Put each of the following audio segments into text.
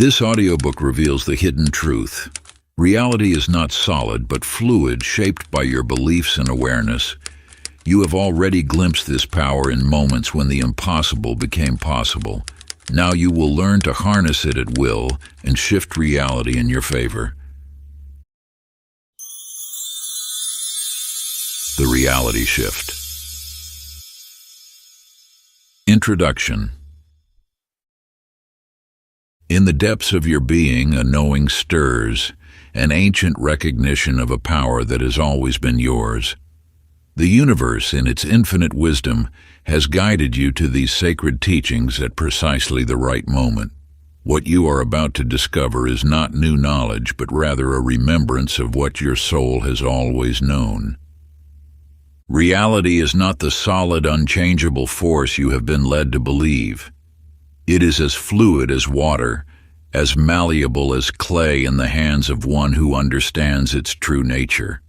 This audiobook reveals the hidden truth. Reality is not solid, but fluid, shaped by your beliefs and awareness. You have already glimpsed this power in moments when the impossible became possible. Now you will learn to harness it at will and shift reality in your favor. The Reality Shift. Introduction. In the depths of your being, a knowing stirs, an ancient recognition of a power that has always been yours. The universe, in its infinite wisdom, has guided you to these sacred teachings at precisely the right moment. What you are about to discover is not new knowledge, but rather a remembrance of what your soul has always known. Reality is not the solid, unchangeable force you have been led to believe. It is as fluid as water, as malleable as clay in the hands of one who understands its true nature.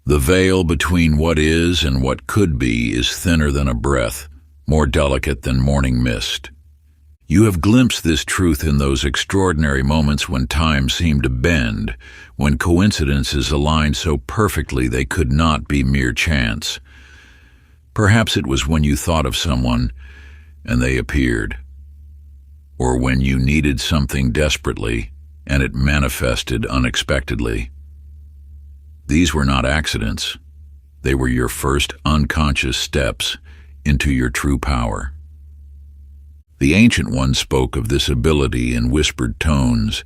The veil between what is and what could be is thinner than a breath, more delicate than morning mist. You have glimpsed this truth in those extraordinary moments when time seemed to bend, when coincidences aligned so perfectly they could not be mere chance. Perhaps it was when you thought of someone and they appeared, or when you needed something desperately and it manifested unexpectedly. These were not accidents. They were your first unconscious steps into your true power. The ancient ones spoke of this ability in whispered tones,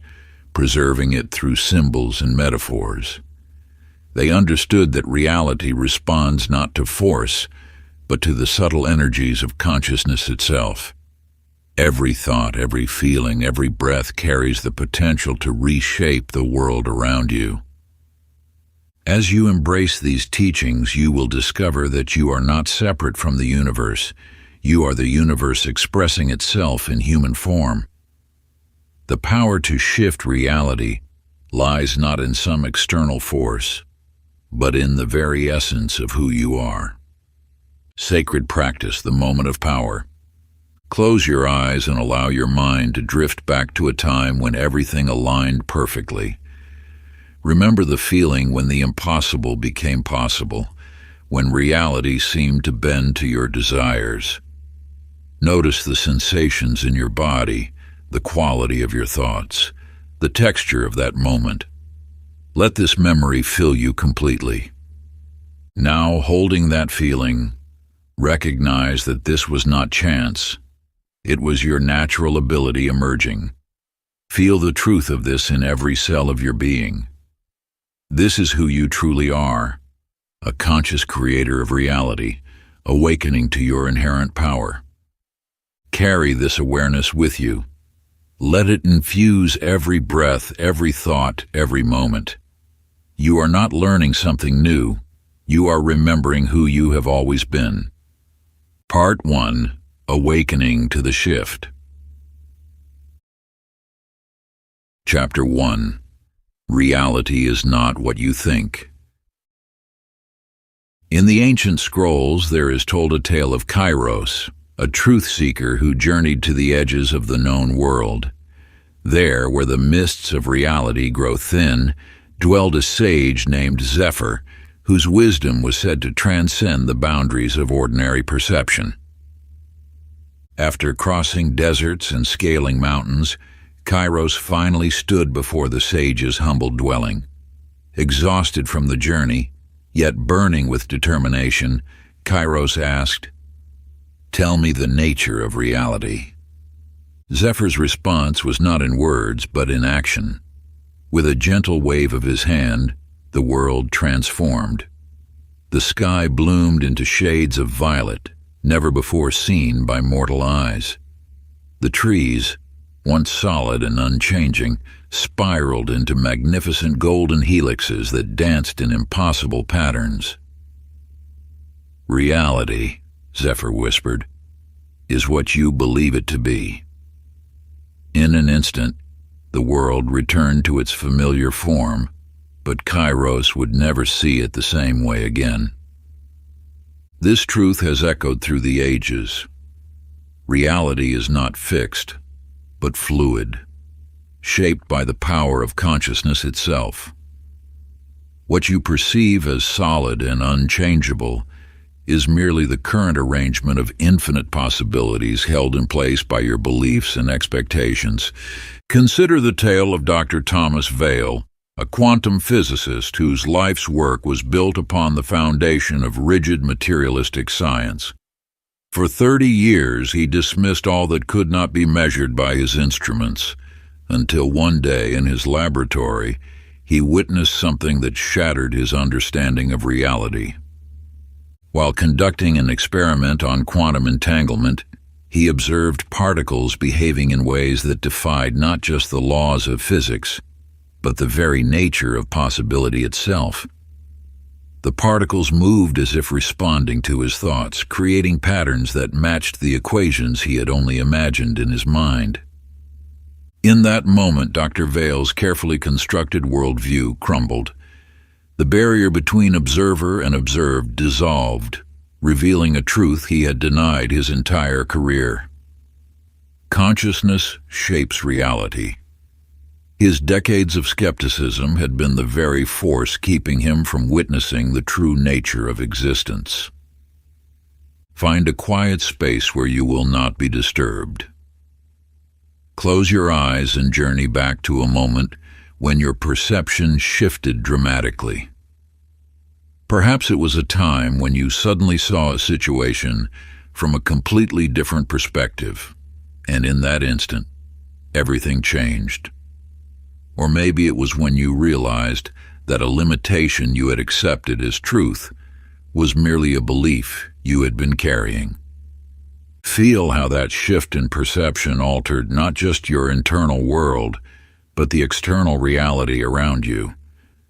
preserving it through symbols and metaphors. They understood that reality responds not to force, but to the subtle energies of consciousness itself. Every thought, every feeling, every breath carries the potential to reshape the world around you. As you embrace these teachings, you will discover that you are not separate from the universe. You are the universe expressing itself in human form. The power to shift reality lies not in some external force, but in the very essence of who you are. Sacred practice, the moment of power. Close your eyes and allow your mind to drift back to a time when everything aligned perfectly. Remember the feeling when the impossible became possible, when reality seemed to bend to your desires. Notice the sensations in your body, the quality of your thoughts, the texture of that moment. Let this memory fill you completely. Now, holding that feeling, recognize that this was not chance. It was your natural ability emerging. Feel the truth of this in every cell of your being. This is who you truly are, a conscious creator of reality, awakening to your inherent power. Carry this awareness with you. Let it infuse every breath, every thought, every moment. You are not learning something new. You are remembering who you have always been. Part 1. Awakening to the Shift. Chapter 1. Reality is not what you think. In the ancient scrolls, there is told a tale of Kairos, a truth-seeker who journeyed to the edges of the known world. There, where the mists of reality grow thin, dwelled a sage named Zephyr, whose wisdom was said to transcend the boundaries of ordinary perception. After crossing deserts and scaling mountains, Kairos finally stood before the sage's humble dwelling. Exhausted from the journey, yet burning with determination, Kairos asked, "Tell me the nature of reality." Zephyr's response was not in words, but in action. With a gentle wave of his hand, the world transformed. The sky bloomed into shades of violet, never before seen by mortal eyes. The trees, once solid and unchanging, spiraled into magnificent golden helixes that danced in impossible patterns. "Reality," Zephyr whispered, "is what you believe it to be." In an instant, the world returned to its familiar form, but Kairos would never see it the same way again. This truth has echoed through the ages. Reality is not fixed, but fluid. shaped by the power of consciousness itself. What you perceive as solid and unchangeable is merely the current arrangement of infinite possibilities held in place by your beliefs and expectations. Consider the tale of Dr. Thomas Vail, a quantum physicist whose life's work was built upon the foundation of rigid materialistic science. For 30 years, he dismissed all that could not be measured by his instruments, until one day in his laboratory, he witnessed something that shattered his understanding of reality. While conducting an experiment on quantum entanglement, he observed particles behaving in ways that defied not just the laws of physics, but the very nature of possibility itself. The particles moved as if responding to his thoughts, creating patterns that matched the equations he had only imagined in his mind. In that moment, Dr. Vail's carefully constructed worldview crumbled. The barrier between observer and observed dissolved, revealing a truth he had denied his entire career. Consciousness shapes reality. His decades of skepticism had been the very force keeping him from witnessing the true nature of existence. Find a quiet space where you will not be disturbed. Close your eyes and journey back to a moment when your perception shifted dramatically. Perhaps it was a time when you suddenly saw a situation from a completely different perspective, and in that instant, everything changed. Or maybe it was when you realized that a limitation you had accepted as truth was merely a belief you had been carrying. Feel how that shift in perception altered not just your internal world, but the external reality around you.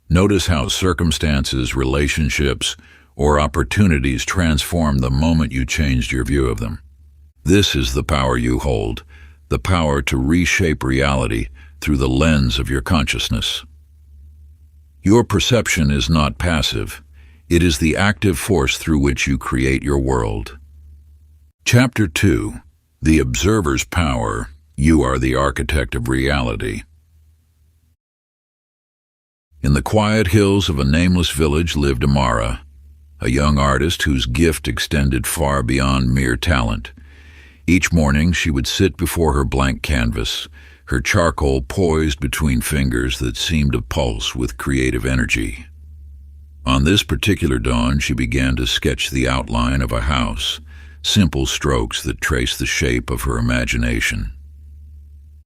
Notice how circumstances, relationships, or opportunities transformed the moment you changed your view of them. This is the power you hold, the power to reshape reality through the lens of your consciousness. Your perception is not passive. It is the active force through which you create your world. Chapter 2. The Observer's Power. You are the architect of reality. In the quiet hills of a nameless village lived Amara, a young artist whose gift extended far beyond mere talent. Each morning she would sit before her blank canvas, her charcoal poised between fingers that seemed to pulse with creative energy. On this particular dawn, she began to sketch the outline of a house, simple strokes that traced the shape of her imagination.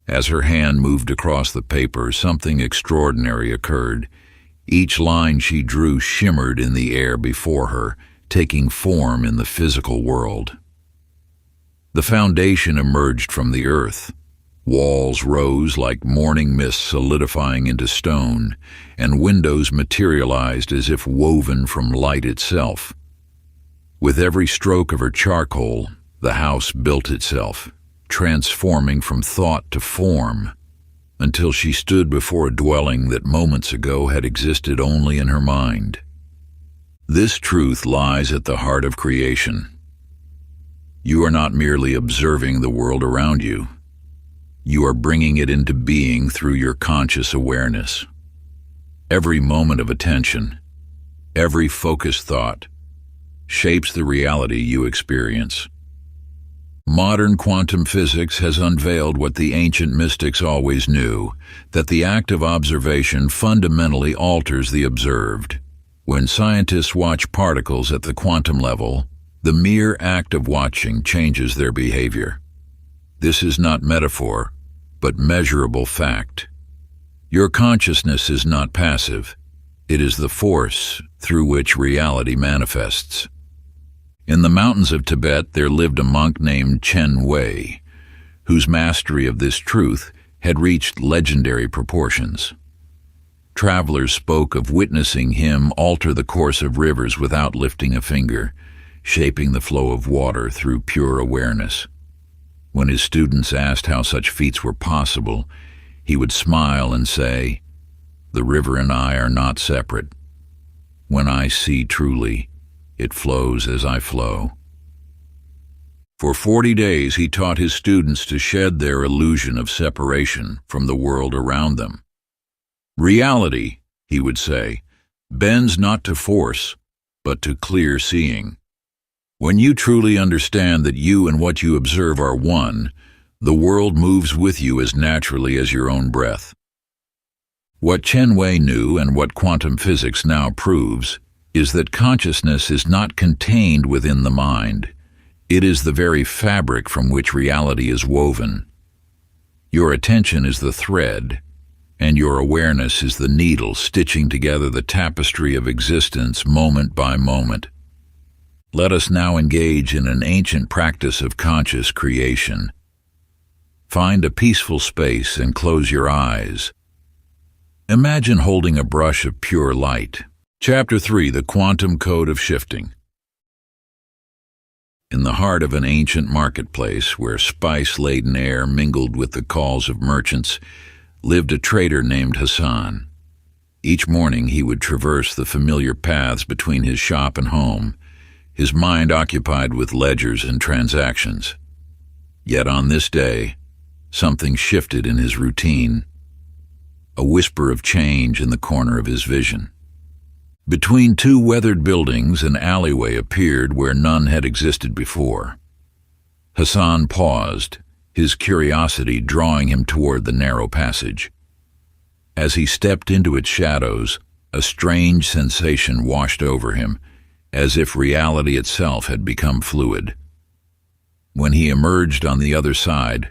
As her hand moved across the paper, something extraordinary occurred. Each line she drew shimmered in the air before her, taking form in the physical world. The foundation emerged from the earth. Walls rose like morning mist solidifying into stone, and windows materialized as if woven from light itself. With every stroke of her charcoal, the house built itself, transforming from thought to form, until she stood before a dwelling that moments ago had existed only in her mind. This truth lies at the heart of creation. You are not merely observing the world around you. You are bringing it into being through your conscious awareness. Every moment of attention, every focused thought, shapes the reality you experience. Modern quantum physics has unveiled what the ancient mystics always knew, that the act of observation fundamentally alters the observed. When scientists watch particles at the quantum level, the mere act of watching changes their behavior. This is not metaphor, but measurable fact. Your consciousness is not passive. It is the force through which reality manifests. In the mountains of Tibet, there lived a monk named Chen Wei, whose mastery of this truth had reached legendary proportions. Travelers spoke of witnessing him alter the course of rivers without lifting a finger, shaping the flow of water through pure awareness. When his students asked how such feats were possible, he would smile and say, "The river and I are not separate. When I see truly, it flows as I flow." For 40 days he taught his students to shed their illusion of separation from the world around them. Reality, he would say, bends not to force, but to clear seeing. When you truly understand that you and what you observe are one, the world moves with you as naturally as your own breath. What Chen Wei knew and what quantum physics now proves is that consciousness is not contained within the mind. It is the very fabric from which reality is woven. Your attention is the thread, and your awareness is the needle stitching together the tapestry of existence moment by moment. Let us now engage in an ancient practice of conscious creation. Find a peaceful space and close your eyes. Imagine holding a brush of pure light. Chapter 3: The Quantum Code of Shifting. In the heart of an ancient marketplace where spice-laden air mingled with the calls of merchants, lived a trader named Hassan. Each morning he would traverse the familiar paths between his shop and home, his mind occupied with ledgers and transactions. Yet on this day, something shifted in his routine. A whisper of change in the corner of his vision. Between two weathered buildings, an alleyway appeared where none had existed before. Hassan paused, his curiosity drawing him toward the narrow passage. As he stepped into its shadows, a strange sensation washed over him, as if reality itself had become fluid. When he emerged on the other side,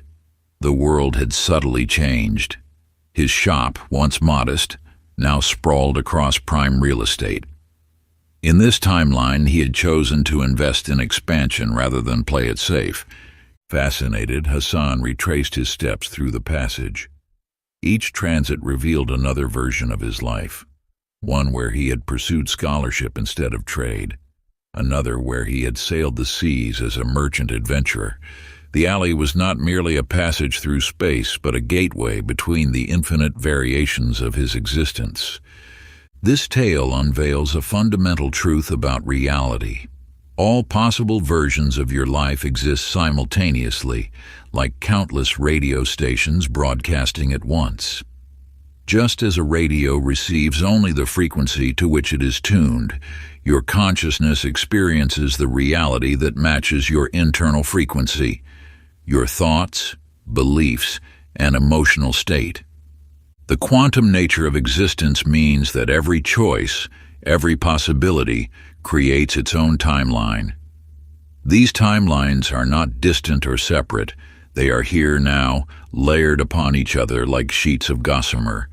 the world had subtly changed. His shop, once modest, now sprawled across prime real estate. In this timeline, he had chosen to invest in expansion rather than play it safe. Fascinated, Hassan retraced his steps through the passage. Each transit revealed another version of his life, one where he had pursued scholarship instead of trade, another where he had sailed the seas as a merchant adventurer. The alley was not merely a passage through space, but a gateway between the infinite variations of his existence. This tale unveils a fundamental truth about reality. All possible versions of your life exist simultaneously, like countless radio stations broadcasting at once. Just as a radio receives only the frequency to which it is tuned, your consciousness experiences the reality that matches your internal frequency, your thoughts, beliefs, and emotional state. The quantum nature of existence means that every choice, every possibility, creates its own timeline. These timelines are not distant or separate. They are here now, layered upon each other like sheets of gossamer.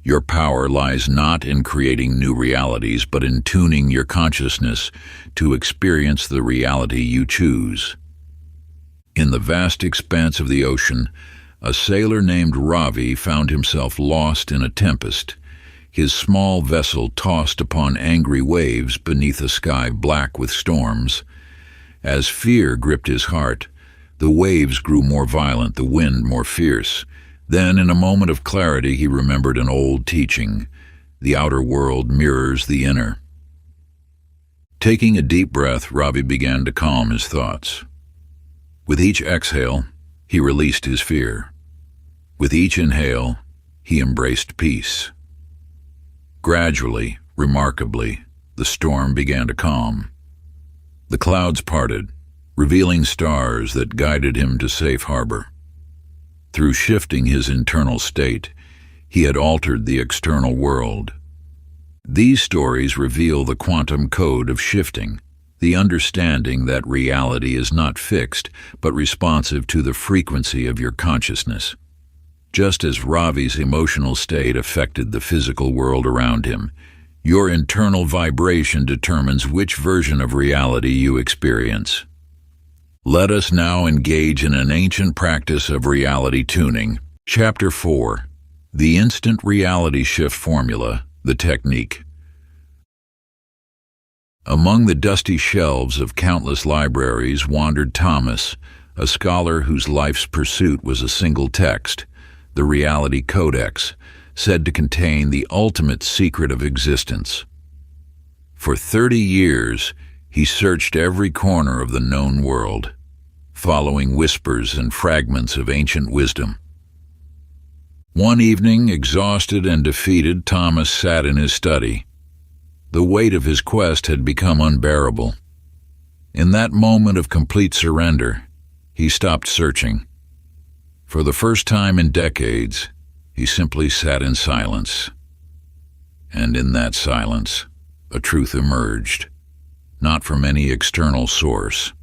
Your power lies not in creating new realities, but in tuning your consciousness to experience the reality you choose. In the vast expanse of the ocean, a sailor named Ravi found himself lost in a tempest, his small vessel tossed upon angry waves beneath a sky black with storms. As fear gripped his heart, the waves grew more violent, the wind more fierce. Then, in a moment of clarity, he remembered an old teaching: the outer world mirrors the inner. Taking a deep breath, Ravi began to calm his thoughts. With each exhale, he released his fear. With each inhale, he embraced peace. Gradually, remarkably, the storm began to calm. The clouds parted, revealing stars that guided him to safe harbor. Through shifting his internal state, he had altered the external world. These stories reveal the quantum code of shifting, the understanding that reality is not fixed, but responsive to the frequency of your consciousness. Just as Ravi's emotional state affected the physical world around him, your internal vibration determines which version of reality you experience. Let us now engage in an ancient practice of reality tuning. Chapter 4: The Instant Reality Shift Formula, the Technique. Among the dusty shelves of countless libraries wandered Thomas, a scholar whose life's pursuit was a single text, the Reality Codex, said to contain the ultimate secret of existence. For 30 years, he searched every corner of the known world. following whispers and fragments of ancient wisdom. One evening, exhausted and defeated, Thomas sat in his study. The weight of his quest had become unbearable. In that moment of complete surrender, he stopped searching. For the first time in decades, he simply sat in silence. And in that silence, a truth emerged, not from any external source,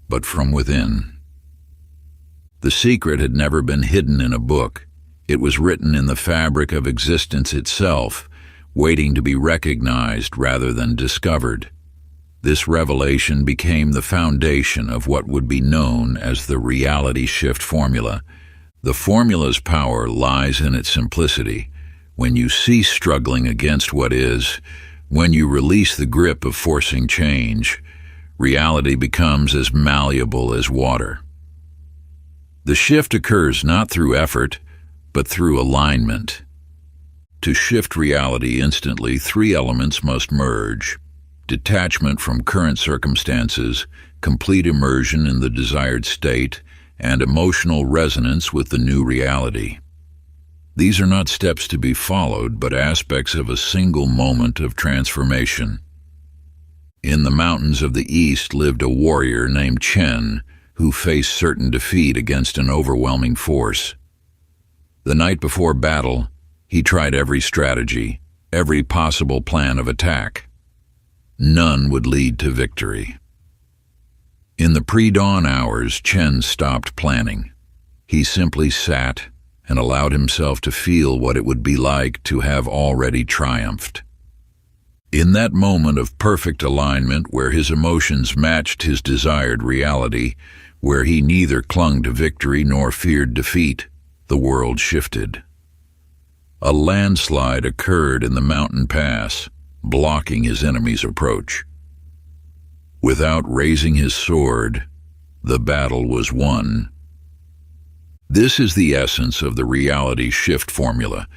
but from within. The secret had never been hidden in a book. It was written in the fabric of existence itself, waiting to be recognized rather than discovered. This revelation became the foundation of what would be known as the reality shift formula. The formula's power lies in its simplicity. When you cease struggling against what is, when you release the grip of forcing change, reality becomes as malleable as water. The shift occurs not through effort, but through alignment. To shift reality instantly, three elements must merge: detachment from current circumstances, complete immersion in the desired state, and emotional resonance with the new reality. These are not steps to be followed, but aspects of a single moment of transformation. In the mountains of the east lived a warrior named Chen, who faced certain defeat against an overwhelming force. The night before battle, he tried every strategy, every possible plan of attack. None would lead to victory. In the pre-dawn hours, Chen stopped planning. He simply sat and allowed himself to feel what it would be like to have already triumphed. In that moment of perfect alignment, where his emotions matched his desired reality, where he neither clung to victory nor feared defeat, the world shifted. A landslide occurred in the mountain pass, blocking his enemy's approach. Without raising his sword, the battle was won. This is the essence of the reality shift formula.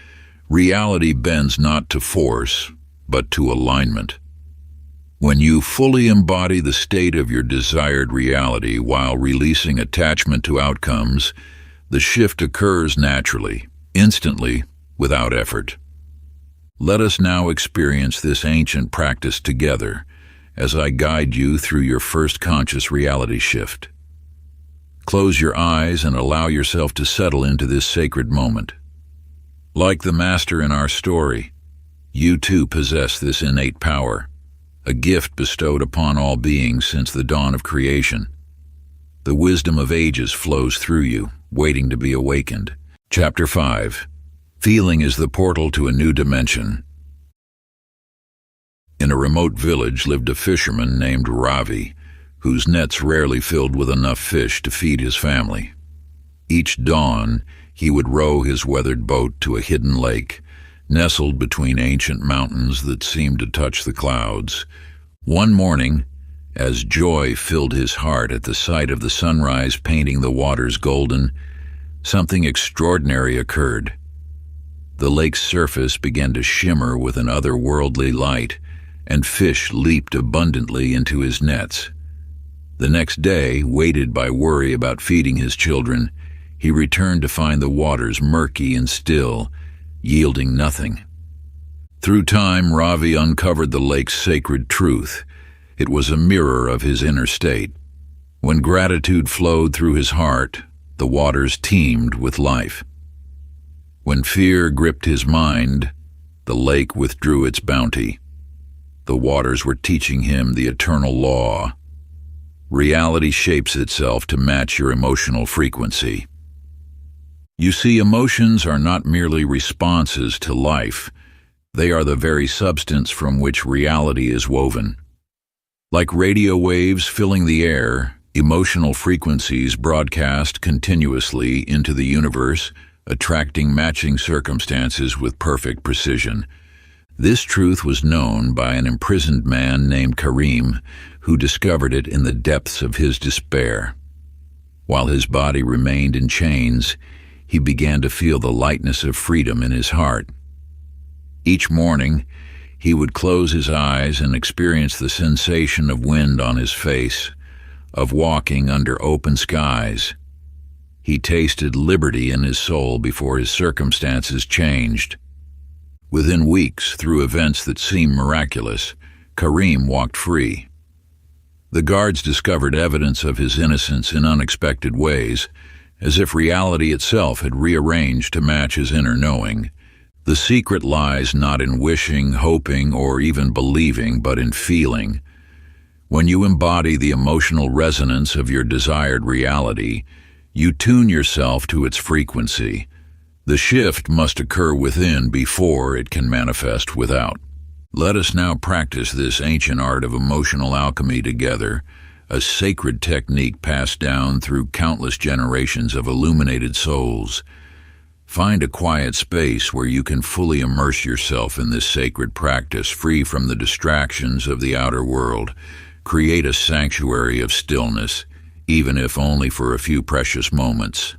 Reality bends not to force, but to alignment. When you fully embody the state of your desired reality while releasing attachment to outcomes, the shift occurs naturally, instantly, without effort. Let us now experience this ancient practice together as I guide you through your first conscious reality shift. Close your eyes and allow yourself to settle into this sacred moment. Like the master in our story, you too possess this innate power, a gift bestowed upon all beings since the dawn of creation. The wisdom of ages flows through you, waiting to be awakened. Chapter 5. Feeling is the portal to a new dimension. In a remote village lived a fisherman named Ravi, whose nets rarely filled with enough fish to feed his family. Each dawn, he would row his weathered boat to a hidden lake, nestled between ancient mountains that seemed to touch the clouds. One morning, as joy filled his heart at the sight of the sunrise painting the waters golden, something extraordinary occurred. The lake's surface began to shimmer with an otherworldly light, and fish leaped abundantly into his nets. The next day, weighted by worry about feeding his children, he returned to find the waters murky and still, yielding nothing. Through time, Ravi uncovered the lake's sacred truth. It was a mirror of his inner state. When gratitude flowed through his heart, the waters teemed with life. When fear gripped his mind, the lake withdrew its bounty. The waters were teaching him the eternal law. Reality shapes itself to match your emotional frequency. You see, emotions are not merely responses to life. They are the very substance from which reality is woven. Like radio waves filling the air, emotional frequencies broadcast continuously into the universe, attracting matching circumstances with perfect precision. This truth was known by an imprisoned man named Karim, who discovered it in the depths of his despair. While his body remained in chains, he began to feel the lightness of freedom in his heart. Each morning, he would close his eyes and experience the sensation of wind on his face, of walking under open skies. He tasted liberty in his soul before his circumstances changed. Within weeks, through events that seemed miraculous, Karim walked free. The guards discovered evidence of his innocence in unexpected ways, as if reality itself had rearranged to match his inner knowing. The secret lies not in wishing, hoping, or even believing, but in feeling. When you embody the emotional resonance of your desired reality, you tune yourself to its frequency. The shift must occur within before it can manifest without. Let us now practice this ancient art of emotional alchemy together, a sacred technique passed down through countless generations of illuminated souls. Find a quiet space where you can fully immerse yourself in this sacred practice, free from the distractions of the outer world. Create a sanctuary of stillness, even if only for a few precious moments.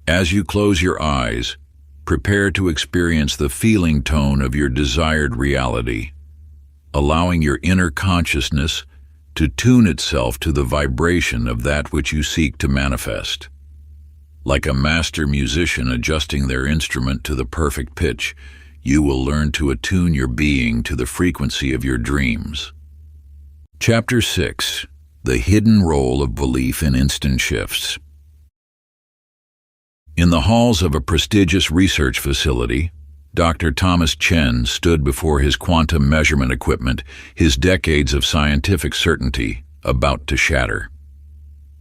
As you close your eyes, prepare to experience the feeling tone of your desired reality, allowing your inner consciousness to tune itself to the vibration of that which you seek to manifest. Like a master musician adjusting their instrument to the perfect pitch, you will learn to attune your being to the frequency of your dreams. Chapter 6. The Hidden Role of Belief in Instant Shifts. In the halls of a prestigious research facility, Dr. Thomas Chen stood before his quantum measurement equipment, his decades of scientific certainty about to shatter.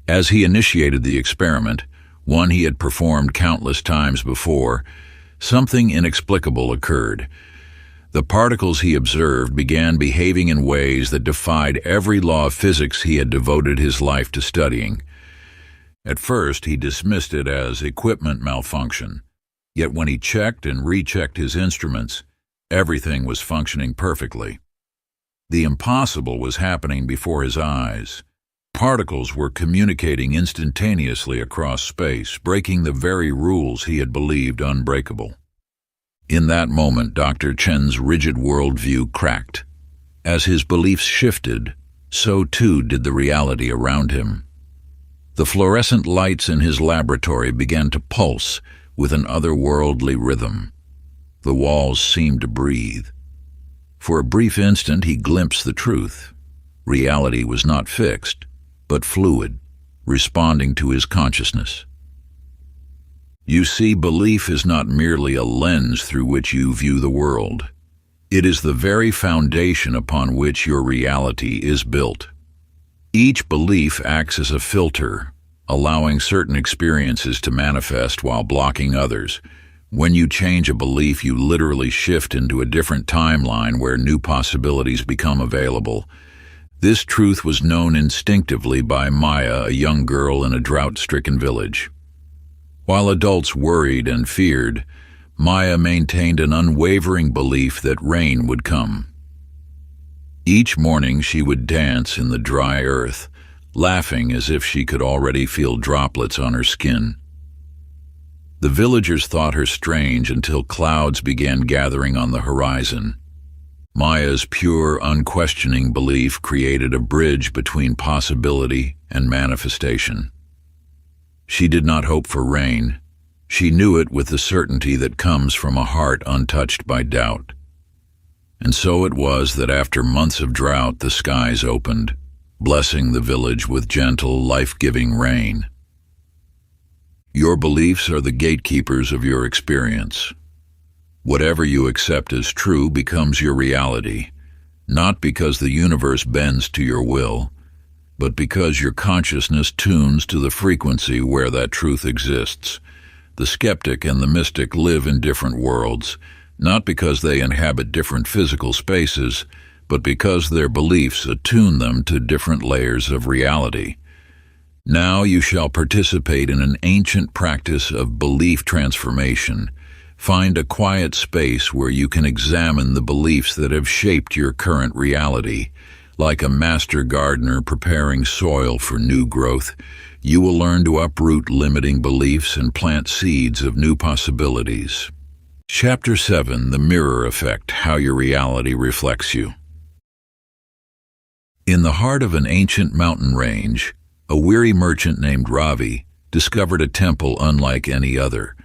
As he initiated the experiment, one he had performed countless times before, something inexplicable occurred. The particles he observed began behaving in ways that defied every law of physics he had devoted his life to studying. At first, he dismissed it as equipment malfunction. Yet when he checked and rechecked his instruments, everything was functioning perfectly. The impossible was happening before his eyes. Particles were communicating instantaneously across space, breaking the very rules he had believed unbreakable. In that moment, Dr. Chen's rigid worldview cracked. As his beliefs shifted, so too did the reality around him. The fluorescent lights in his laboratory began to pulse with an otherworldly rhythm. The walls seemed to breathe. For a brief instant, he glimpsed the truth. Reality was not fixed, but fluid, responding to his consciousness. You see, belief is not merely a lens through which you view the world. It is the very foundation upon which your reality is built. Each belief acts as a filter, allowing certain experiences to manifest while blocking others. When you change a belief, you literally shift into a different timeline where new possibilities become available. This truth was known instinctively by Maya, a young girl in a drought-stricken village. While adults worried and feared, Maya maintained an unwavering belief that rain would come. Each morning she would dance in the dry earth, laughing as if she could already feel droplets on her skin. The villagers thought her strange until clouds began gathering on the horizon. Maya's pure, unquestioning belief created a bridge between possibility and manifestation. She did not hope for rain. She knew it with the certainty that comes from a heart untouched by doubt. And so it was that after months of drought, the skies opened, blessing the village with gentle, life-giving rain. Your beliefs are the gatekeepers of your experience. Whatever you accept as true becomes your reality, not because the universe bends to your will, but because your consciousness tunes to the frequency where that truth exists. The skeptic and the mystic live in different worlds, not because they inhabit different physical spaces, but because their beliefs attune them to different layers of reality. Now you shall participate in an ancient practice of belief transformation. Find a quiet space where you can examine the beliefs that have shaped your current reality. Like a master gardener preparing soil for new growth, you will learn to uproot limiting beliefs and plant seeds of new possibilities. Chapter 7. The Mirror Effect: How Your Reality Reflects You. In the heart of an ancient mountain range, A weary merchant named Ravi discovered a temple unlike any other.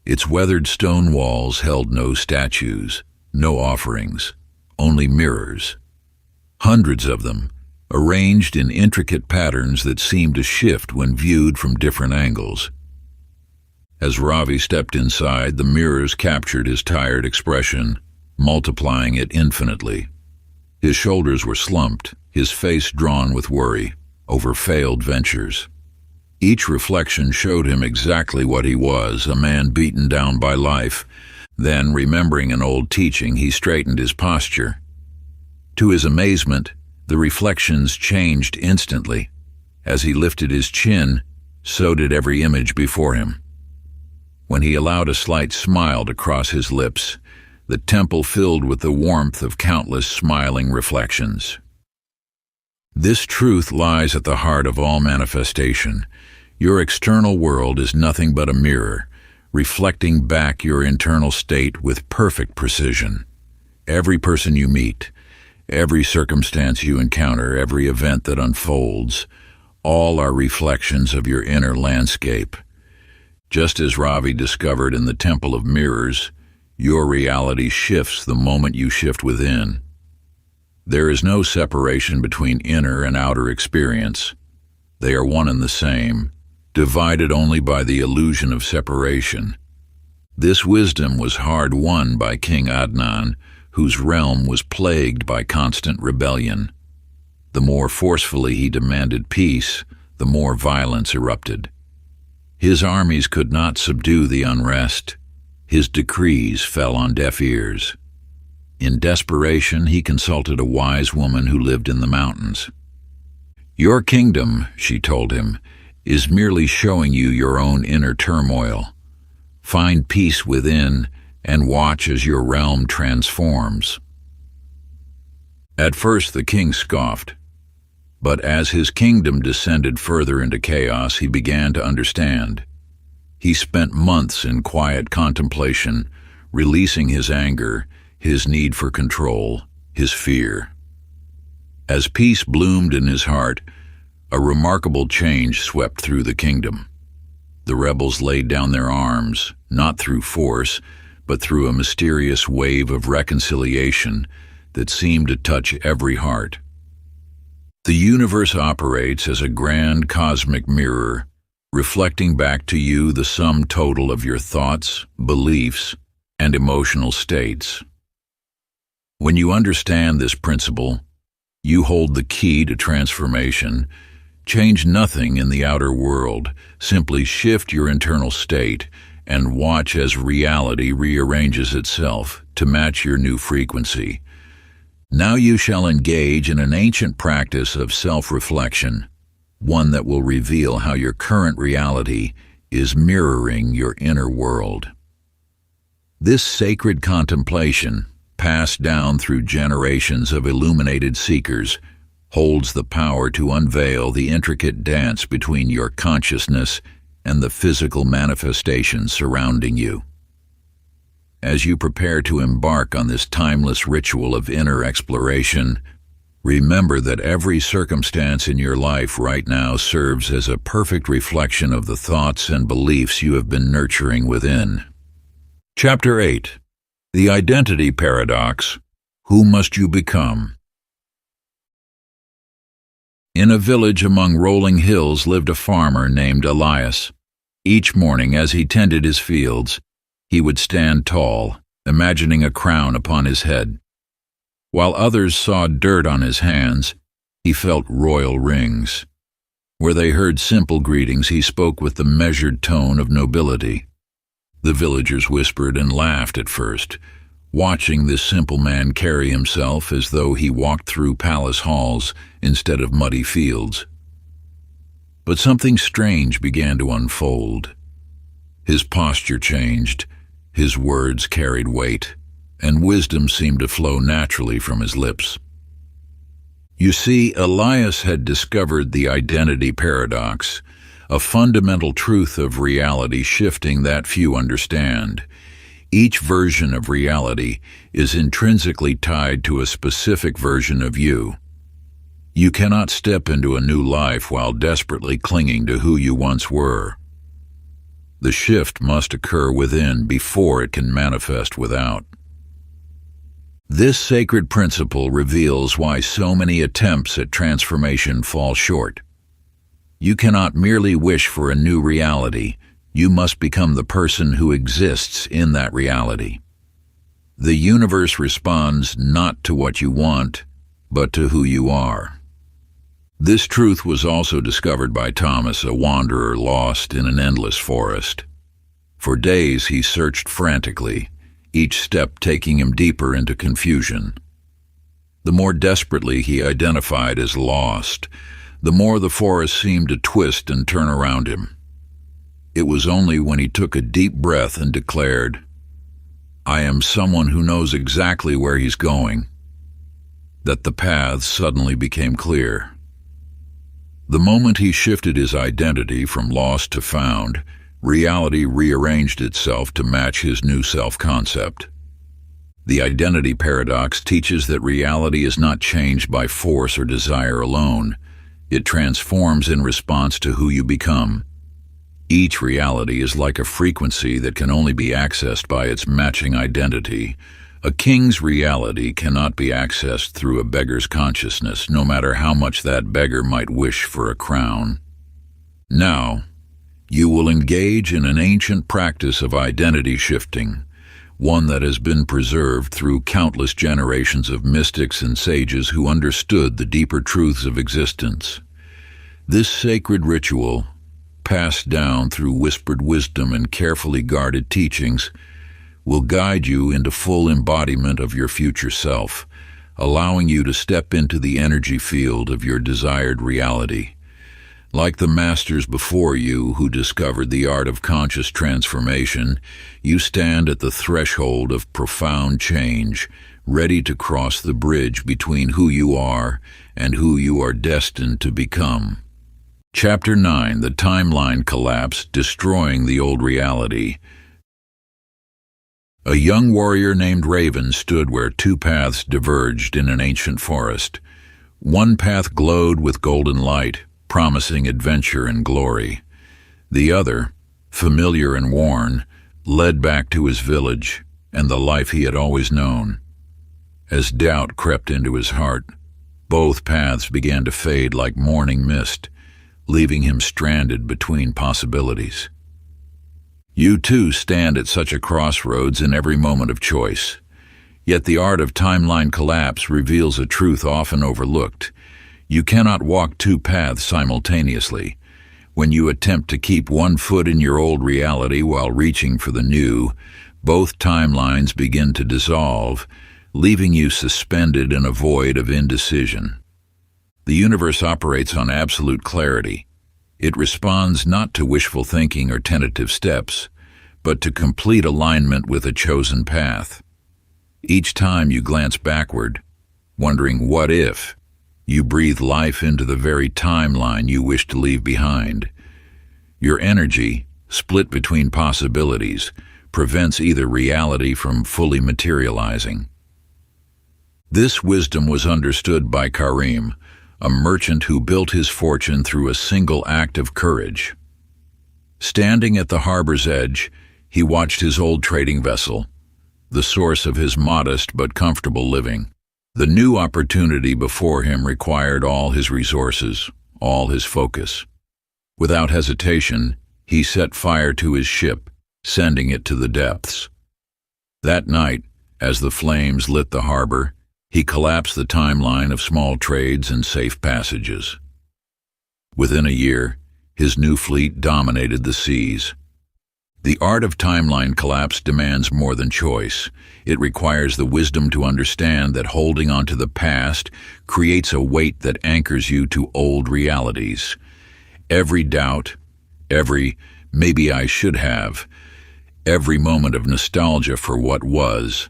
Its weathered stone walls held no statues, no offerings, only mirrors. Hundreds of them, arranged in intricate patterns that seemed to shift when viewed from different angles. As Ravi stepped inside, the mirrors captured his tired expression, multiplying it infinitely. His shoulders were slumped, his face drawn with worry over failed ventures. Each reflection showed him exactly what he was, a man beaten down by life. Then, remembering an old teaching, he straightened his posture. To his amazement, the reflections changed instantly. As he lifted his chin, so did every image before him. When he allowed a slight smile to cross his lips, the temple filled with the warmth of countless smiling reflections. This truth lies at the heart of all manifestation. Your external world is nothing but a mirror, reflecting back your internal state with perfect precision. Every person you meet, every circumstance you encounter, every event that unfolds, all are reflections of your inner landscape. Just as Ravi discovered in the Temple of Mirrors, your reality shifts the moment you shift within. There is no separation between inner and outer experience. They are one and the same, divided only by the illusion of separation. This wisdom was hard-won by King Adnan, whose realm was plagued by constant rebellion. The more forcefully he demanded peace, the more violence erupted. His armies could not subdue the unrest. His decrees fell on deaf ears. In desperation, he consulted a wise woman who lived in the mountains. "Your kingdom," she told him, "is merely showing you your own inner turmoil. Find peace within and watch as your realm transforms." At first the king scoffed, but as his kingdom descended further into chaos, he began to understand. He spent months in quiet contemplation, releasing his anger, his need for control, his fear. As peace bloomed in his heart, a remarkable change swept through the kingdom. The rebels laid down their arms, not through force, but through a mysterious wave of reconciliation that seemed to touch every heart. The universe operates as a grand cosmic mirror, reflecting back to you the sum total of your thoughts, beliefs, and emotional states. When you understand this principle, you hold the key to transformation. Change nothing in the outer world, simply shift your internal state and watch as reality rearranges itself to match your new frequency. Now you shall engage in an ancient practice of self-reflection, one that will reveal how your current reality is mirroring your inner world. This sacred contemplation, passed down through generations of illuminated seekers, holds the power to unveil the intricate dance between your consciousness and the physical manifestations surrounding you. As you prepare to embark on this timeless ritual of inner exploration, remember that every circumstance in your life right now serves as a perfect reflection of the thoughts and beliefs you have been nurturing within. Chapter 8. The Identity Paradox. Who must you become? In a village among rolling hills lived a farmer named Elias. Each morning as he tended his fields, he would stand tall, imagining a crown upon his head. While others saw dirt on his hands, he felt royal rings. Where they heard simple greetings, he spoke with the measured tone of nobility. The villagers whispered and laughed at first, watching this simple man carry himself as though he walked through palace halls instead of muddy fields. But something strange began to unfold. His posture changed, his words carried weight, and wisdom seemed to flow naturally from his lips. You see, Elias had discovered the identity paradox, a fundamental truth of reality shifting that few understand. Each version of reality is intrinsically tied to a specific version of you. You cannot step into a new life while desperately clinging to who you once were. The shift must occur within before it can manifest without. This sacred principle reveals why so many attempts at transformation fall short. You cannot merely wish for a new reality. You must become the person who exists in that reality. The universe responds not to what you want, but to who you are. This truth was also discovered by Thomas, a wanderer lost in an endless forest. For days he searched frantically, each step taking him deeper into confusion. The more desperately he identified as lost, the more the forest seemed to twist and turn around him. It was only when he took a deep breath and declared, "I am someone who knows exactly where he's going," that the paths suddenly became clear. The moment he shifted his identity from lost to found, reality rearranged itself to match his new self-concept. The identity paradox teaches that reality is not changed by force or desire alone. It transforms in response to who you become. Each reality is like a frequency that can only be accessed by its matching identity. A king's reality cannot be accessed through a beggar's consciousness, no matter how much that beggar might wish for a crown. Now, you will engage in an ancient practice of identity shifting, one that has been preserved through countless generations of mystics and sages who understood the deeper truths of existence. This sacred ritual, passed down through whispered wisdom and carefully guarded teachings, will guide you into full embodiment of your future self, allowing you to step into the energy field of your desired reality. Like the masters before you who discovered the art of conscious transformation, you stand at the threshold of profound change, ready to cross the bridge between who you are and who you are destined to become. Chapter 9: The Timeline Collapse, Destroying the Old Reality. A young warrior named Raven stood where two paths diverged in an ancient forest. One path glowed with golden light, promising adventure and glory. The other, familiar and worn, led back to his village and the life he had always known. As doubt crept into his heart, both paths began to fade like morning mist, leaving him stranded between possibilities. You too stand at such a crossroads in every moment of choice. Yet the art of timeline collapse reveals a truth often overlooked. You cannot walk two paths simultaneously. When you attempt to keep one foot in your old reality while reaching for the new, both timelines begin to dissolve, leaving you suspended in a void of indecision. The universe operates on absolute clarity. It responds not to wishful thinking or tentative steps, but to complete alignment with a chosen path. Each time you glance backward, wondering what if, you breathe life into the very timeline you wish to leave behind. Your energy, split between possibilities, prevents either reality from fully materializing. This wisdom was understood by Karim, a merchant who built his fortune through a single act of courage. Standing at the harbor's edge, he watched his old trading vessel, the source of his modest but comfortable living. The new opportunity before him required all his resources, all his focus. Without hesitation, he set fire to his ship, sending it to the depths. That night, as the flames lit the harbor, he collapsed the timeline of small trades and safe passages. Within a year, his new fleet dominated the seas. The art of timeline collapse demands more than choice. It requires the wisdom to understand that holding on to the past creates a weight that anchors you to old realities. Every doubt, every "maybe I should have," every moment of nostalgia for what was,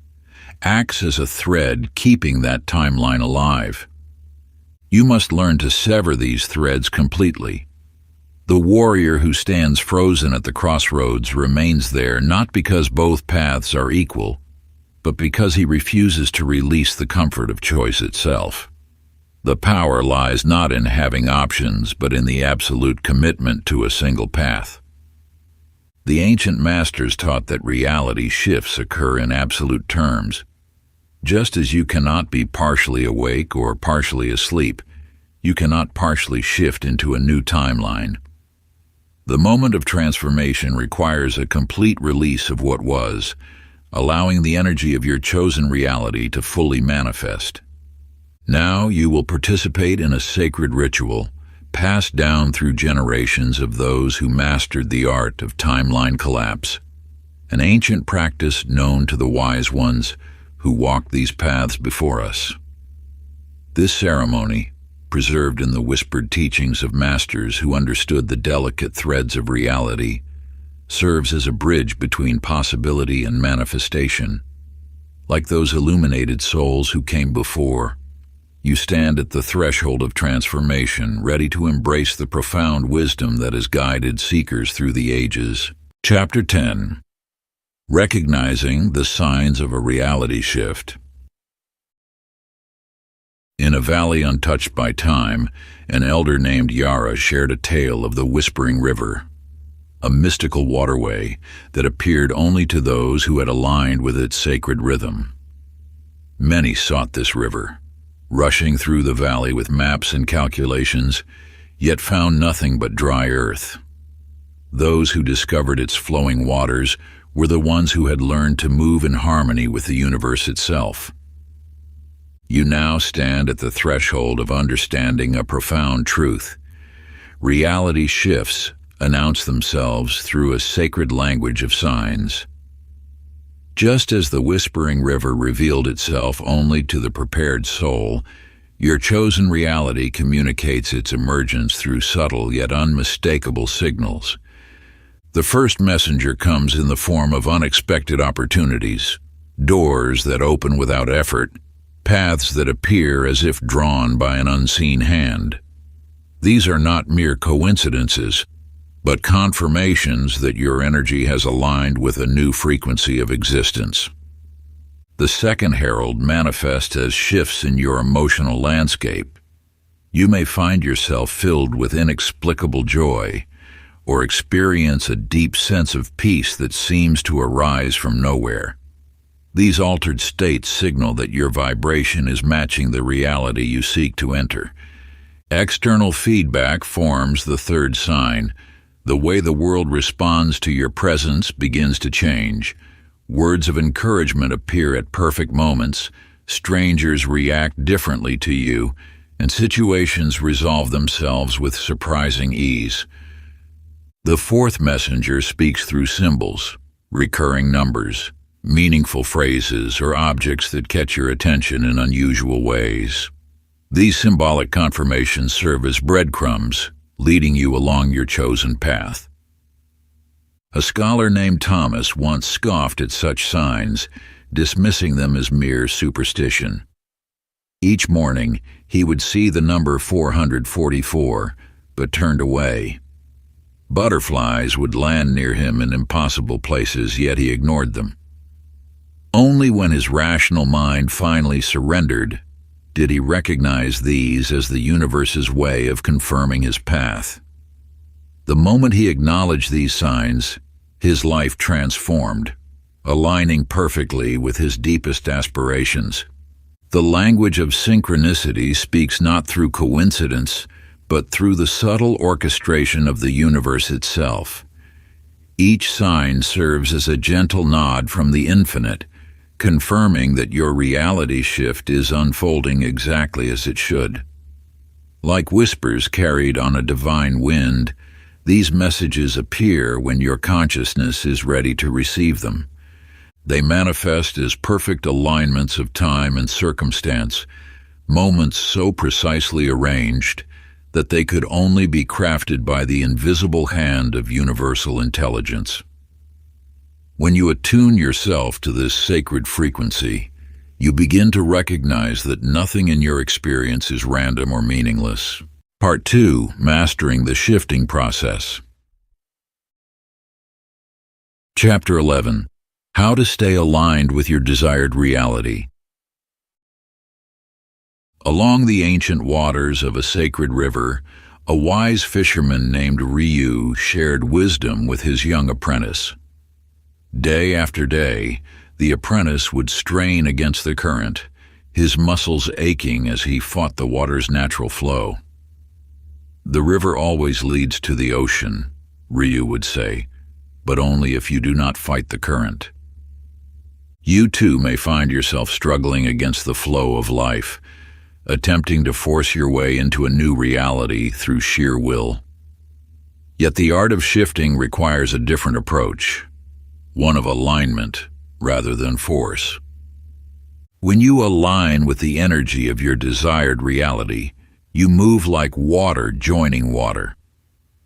acts as a thread keeping that timeline alive. You must learn to sever these threads completely. The warrior who stands frozen at the crossroads remains there not because both paths are equal, but because he refuses to release the comfort of choice itself. The power lies not in having options, but in the absolute commitment to a single path. The ancient masters taught that reality shifts occur in absolute terms. Just as you cannot be partially awake or partially asleep, you cannot partially shift into a new timeline. The moment of transformation requires a complete release of what was, allowing the energy of your chosen reality to fully manifest. Now you will participate in a sacred ritual, passed down through generations of those who mastered the art of timeline collapse, an ancient practice known to the wise ones who walked these paths before us. This ceremony, preserved in the whispered teachings of masters who understood the delicate threads of reality, serves as a bridge between possibility and manifestation. Like those illuminated souls who came before, you stand at the threshold of transformation, ready to embrace the profound wisdom that has guided seekers through the ages. Chapter 10. Recognizing the Signs of a Reality Shift. In a valley untouched by time, an elder named Yara shared a tale of the Whispering River, a mystical waterway that appeared only to those who had aligned with its sacred rhythm. Many sought this river, rushing through the valley with maps and calculations, yet found nothing but dry earth. Those who discovered its flowing waters were the ones who had learned to move in harmony with the universe itself. You now stand at the threshold of understanding a profound truth. Reality shifts announce themselves through a sacred language of signs. Just as the Whispering River revealed itself only to the prepared soul, your chosen reality communicates its emergence through subtle yet unmistakable signals. The first messenger comes in the form of unexpected opportunities, doors that open without effort, paths that appear as if drawn by an unseen hand. These are not mere coincidences, but confirmations that your energy has aligned with a new frequency of existence. The second herald manifests as shifts in your emotional landscape. You may find yourself filled with inexplicable joy, or experience a deep sense of peace that seems to arise from nowhere. These altered states signal that your vibration is matching the reality you seek to enter. External feedback forms the third sign. The way the world responds to your presence begins to change. Words of encouragement appear at perfect moments, strangers react differently to you, and situations resolve themselves with surprising ease. The fourth messenger speaks through symbols, recurring numbers, meaningful phrases, or objects that catch your attention in unusual ways. These symbolic confirmations serve as breadcrumbs, leading you along your chosen path. A scholar named Thomas once scoffed at such signs, dismissing them as mere superstition. Each morning, he would see the number 444, but turned away. Butterflies would land near him in impossible places, yet he ignored them. Only when his rational mind finally surrendered did he recognize these as the universe's way of confirming his path. The moment he acknowledged these signs, his life transformed, aligning perfectly with his deepest aspirations. The language of synchronicity speaks not through coincidence, but through the subtle orchestration of the universe itself. Each sign serves as a gentle nod from the infinite, confirming that your reality shift is unfolding exactly as it should. Like whispers carried on a divine wind, these messages appear when your consciousness is ready to receive them. They manifest as perfect alignments of time and circumstance, moments so precisely arranged that they could only be crafted by the invisible hand of universal intelligence. When you attune yourself to this sacred frequency, you begin to recognize that nothing in your experience is random or meaningless. Part 2. Mastering the Shifting Process. Chapter 11. How to Stay Aligned with Your Desired Reality. Along the ancient waters of a sacred river, a wise fisherman named Ryu shared wisdom with his young apprentice. Day after day, the apprentice would strain against the current, his muscles aching as he fought the water's natural flow. "The river always leads to the ocean," Ryu would say, "but only if you do not fight the current." You too may find yourself struggling against the flow of life, attempting to force your way into a new reality through sheer will. Yet the art of shifting requires a different approach, one of alignment rather than force. When you align with the energy of your desired reality, you move like water joining water.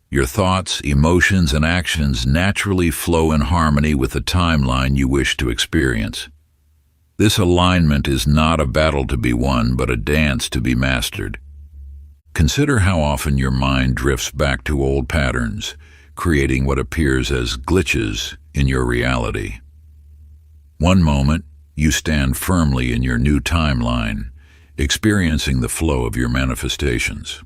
Your thoughts, emotions, and actions naturally flow in harmony with the timeline you wish to experience. This alignment is not a battle to be won, but a dance to be mastered. Consider how often your mind drifts back to old patterns, creating what appears as glitches in your reality. One moment, you stand firmly in your new timeline, experiencing the flow of your manifestations.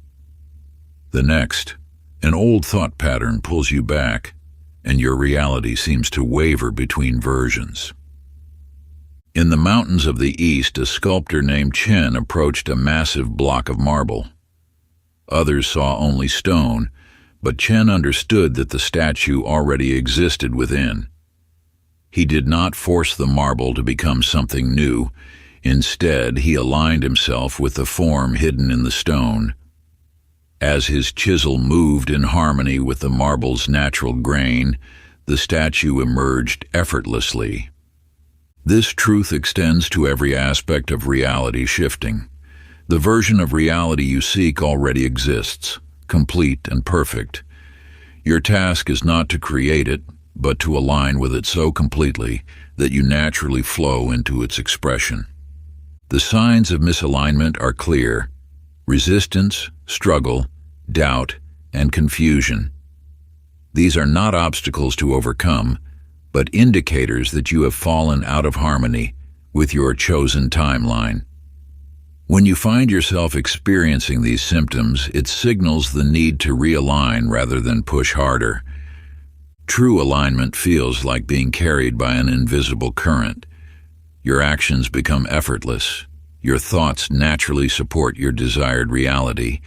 The next, an old thought pattern pulls you back, and your reality seems to waver between versions. In the mountains of the east, a sculptor named Chen approached a massive block of marble. Others saw only stone, but Chen understood that the statue already existed within. He did not force the marble to become something new. Instead, he aligned himself with the form hidden in the stone. As his chisel moved in harmony with the marble's natural grain, the statue emerged effortlessly. This truth extends to every aspect of reality shifting. The version of reality you seek already exists, complete and perfect. Your task is not to create it, but to align with it so completely that you naturally flow into its expression. The signs of misalignment are clear: resistance, struggle, doubt, and confusion. These are not obstacles to overcome, but indicators that you have fallen out of harmony with your chosen timeline. When you find yourself experiencing these symptoms, it signals the need to realign rather than push harder. True alignment feels like being carried by an invisible current. Your actions become effortless, your thoughts naturally support your desired reality,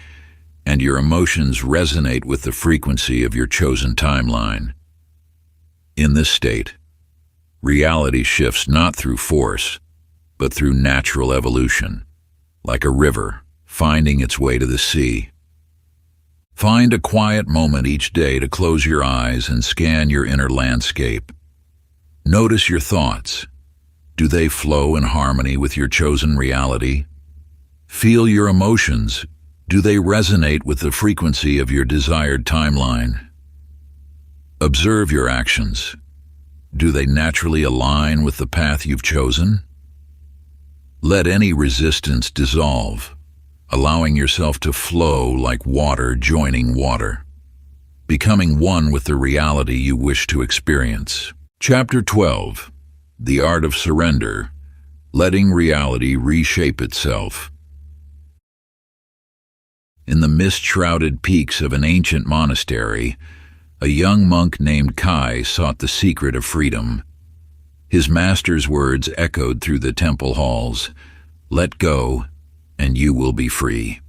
and your emotions resonate with the frequency of your chosen timeline. In this state, reality shifts not through force, but through natural evolution, like a river finding its way to the sea. Find a quiet moment each day to close your eyes and scan your inner landscape. Notice your thoughts. Do they flow in harmony with your chosen reality? Feel your emotions. Do they resonate with the frequency of your desired timeline? Observe your actions. Do they naturally align with the path you've chosen? Let any resistance dissolve, allowing yourself to flow like water joining water, becoming one with the reality you wish to experience. Chapter 12. The Art of Surrender, Letting Reality Reshape Itself. In the mist-shrouded peaks of an ancient monastery, a young monk named Kai sought the secret of freedom. His master's words echoed through the temple halls: "Let go, and you will be free."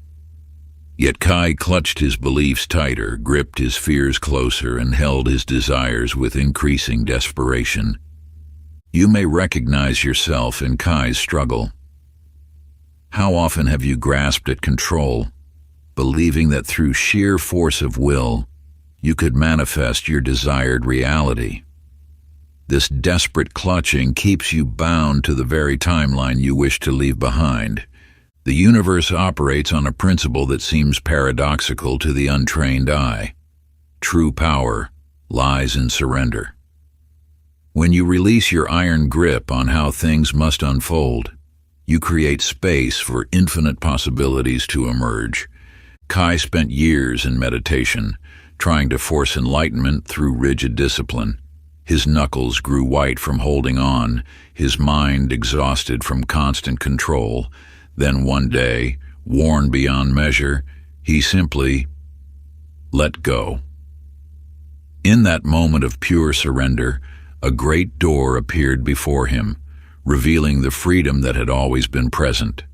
Yet Kai clutched his beliefs tighter, gripped his fears closer, and held his desires with increasing desperation. You may recognize yourself in Kai's struggle. How often have you grasped at control, believing that through sheer force of will, you could manifest your desired reality? This desperate clutching keeps you bound to the very timeline you wish to leave behind. The universe operates on a principle that seems paradoxical to the untrained eye. True power lies in surrender. When you release your iron grip on how things must unfold, you create space for infinite possibilities to emerge. Kai spent years in meditation, trying to force enlightenment through rigid discipline. His knuckles grew white from holding on, his mind exhausted from constant control. Then one day, worn beyond measure, he simply let go. In that moment of pure surrender, a great door appeared before him, revealing the freedom that had always been present.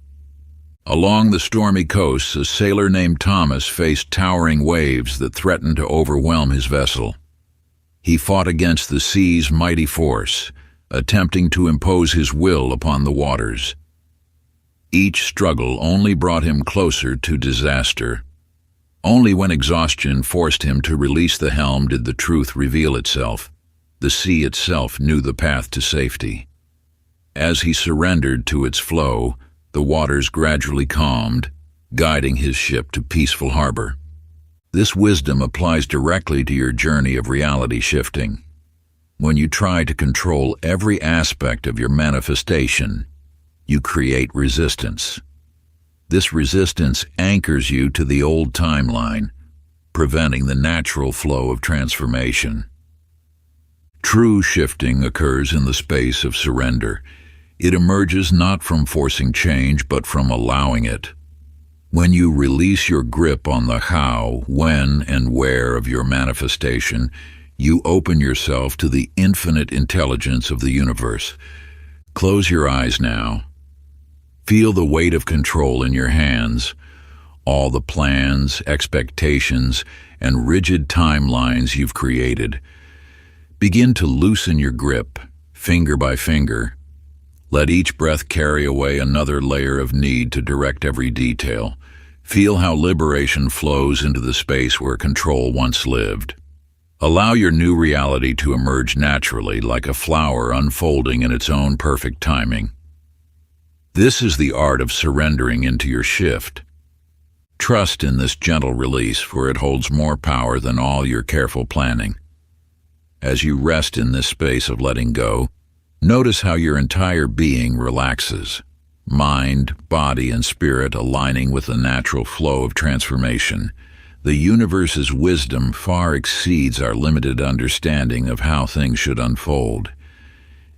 Along the stormy coasts, a sailor named Thomas faced towering waves that threatened to overwhelm his vessel. He fought against the sea's mighty force, attempting to impose his will upon the waters. Each struggle only brought him closer to disaster. Only when exhaustion forced him to release the helm did the truth reveal itself. The sea itself knew the path to safety. As he surrendered to its flow, the waters gradually calmed, guiding his ship to peaceful harbor. This wisdom applies directly to your journey of reality shifting. When you try to control every aspect of your manifestation, you create resistance. This resistance anchors you to the old timeline, preventing the natural flow of transformation. True shifting occurs in the space of surrender. It emerges not from forcing change, but from allowing it. When you release your grip on the how, when, and where of your manifestation, you open yourself to the infinite intelligence of the universe. Close your eyes now. Feel the weight of control in your hands. All the plans, expectations, and rigid timelines you've created. Begin to loosen your grip, finger by finger. Let each breath carry away another layer of need to direct every detail. Feel how liberation flows into the space where control once lived. Allow your new reality to emerge naturally, like a flower unfolding in its own perfect timing. This is the art of surrendering into your shift. Trust in this gentle release, for it holds more power than all your careful planning. As you rest in this space of letting go, notice how your entire being relaxes, mind, body, and spirit aligning with the natural flow of transformation. The universe's wisdom far exceeds our limited understanding of how things should unfold.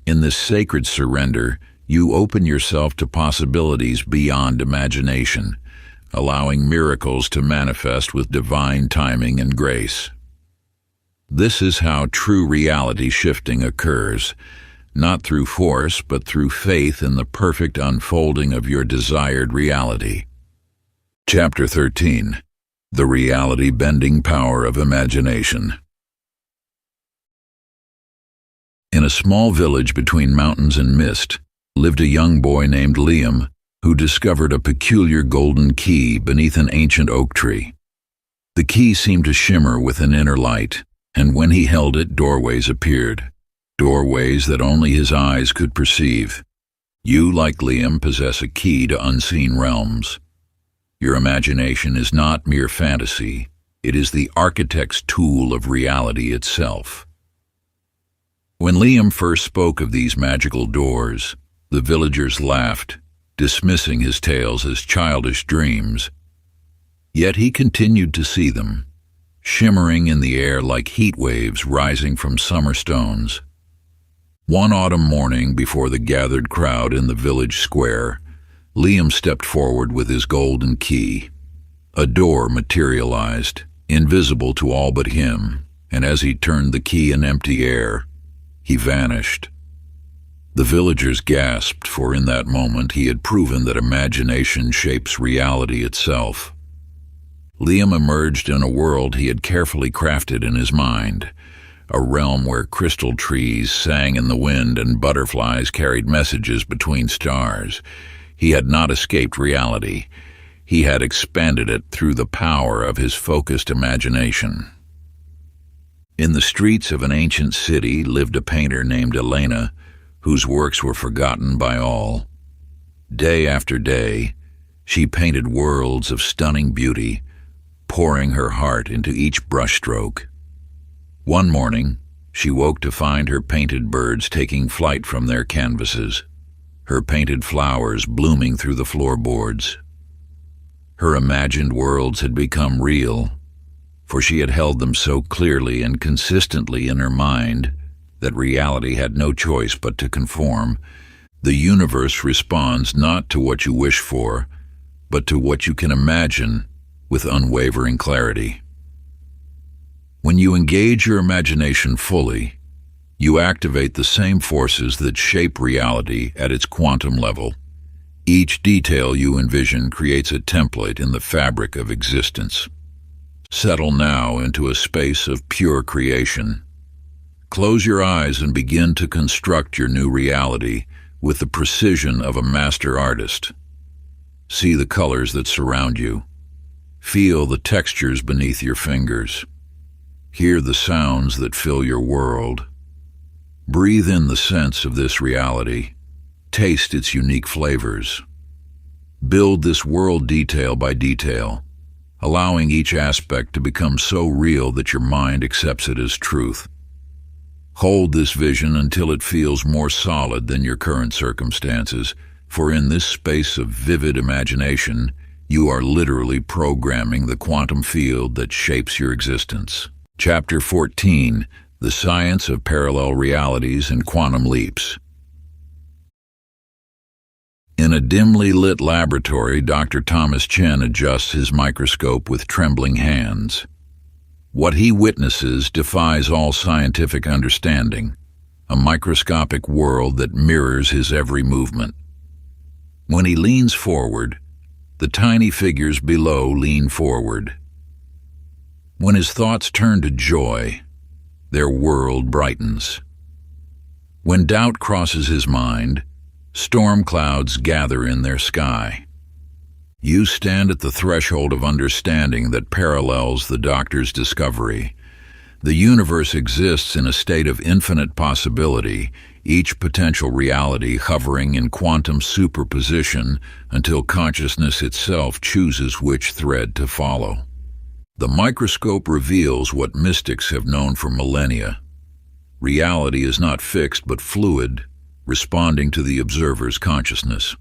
In this sacred surrender, you open yourself to possibilities beyond imagination, allowing miracles to manifest with divine timing and grace. This is how true reality shifting occurs, not through force, but through faith in the perfect unfolding of your desired reality. Chapter 13. The reality-bending power of imagination. In a small village between mountains and mist, lived a young boy named Liam, who discovered a peculiar golden key beneath an ancient oak tree. The key seemed to shimmer with an inner light, and when he held it, doorways appeared. Doorways that only his eyes could perceive. You, like Liam, possess a key to unseen realms. Your imagination is not mere fantasy. It is the architect's tool of reality itself. When Liam first spoke of these magical doors, the villagers laughed, dismissing his tales as childish dreams. Yet he continued to see them, shimmering in the air like heat waves rising from summer stones. One autumn morning, before the gathered crowd in the village square, Liam stepped forward with his golden key. A door materialized, invisible to all but him, and as he turned the key in empty air, he vanished. The villagers gasped, for in that moment he had proven that imagination shapes reality itself. Liam emerged in a world he had carefully crafted in his mind, a realm where crystal trees sang in the wind and butterflies carried messages between stars. He had not escaped reality. He had expanded it through the power of his focused imagination. In the streets of an ancient city lived a painter named Elena, whose works were forgotten by all. Day after day, she painted worlds of stunning beauty, pouring her heart into each brushstroke. One morning, she woke to find her painted birds taking flight from their canvases, her painted flowers blooming through the floorboards. Her imagined worlds had become real, for she had held them so clearly and consistently in her mind that reality had no choice but to conform. The universe responds not to what you wish for, but to what you can imagine with unwavering clarity. When you engage your imagination fully, you activate the same forces that shape reality at its quantum level. Each detail you envision creates a template in the fabric of existence. Settle now into a space of pure creation. Close your eyes and begin to construct your new reality with the precision of a master artist. See the colors that surround you. Feel the textures beneath your fingers. Hear the sounds that fill your world. Breathe in the sense of this reality. Taste its unique flavors. Build this world detail by detail, allowing each aspect to become so real that your mind accepts it as truth. Hold this vision until it feels more solid than your current circumstances, for in this space of vivid imagination, you are literally programming the quantum field that shapes your existence. Chapter 14: The Science of Parallel Realities and Quantum Leaps. In a dimly lit laboratory, Dr. Thomas Chen adjusts his microscope with trembling hands. What he witnesses defies all scientific understanding, a microscopic world that mirrors his every movement. When he leans forward, the tiny figures below lean forward. When his thoughts turn to joy, their world brightens. When doubt crosses his mind, storm clouds gather in their sky. You stand at the threshold of understanding that parallels the doctor's discovery. The universe exists in a state of infinite possibility, each potential reality hovering in quantum superposition until consciousness itself chooses which thread to follow. The microscope reveals what mystics have known for millennia. Reality is not fixed but fluid, responding to the observer's consciousness.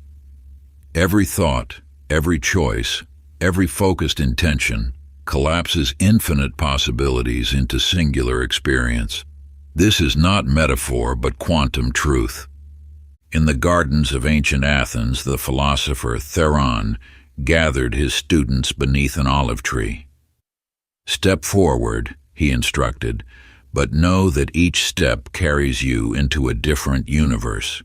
Every thought, every choice, every focused intention collapses infinite possibilities into singular experience. This is not metaphor but quantum truth. In the gardens of ancient Athens, the philosopher Theron gathered his students beneath an olive tree. "Step forward," he instructed, "but know that each step carries you into a different universe."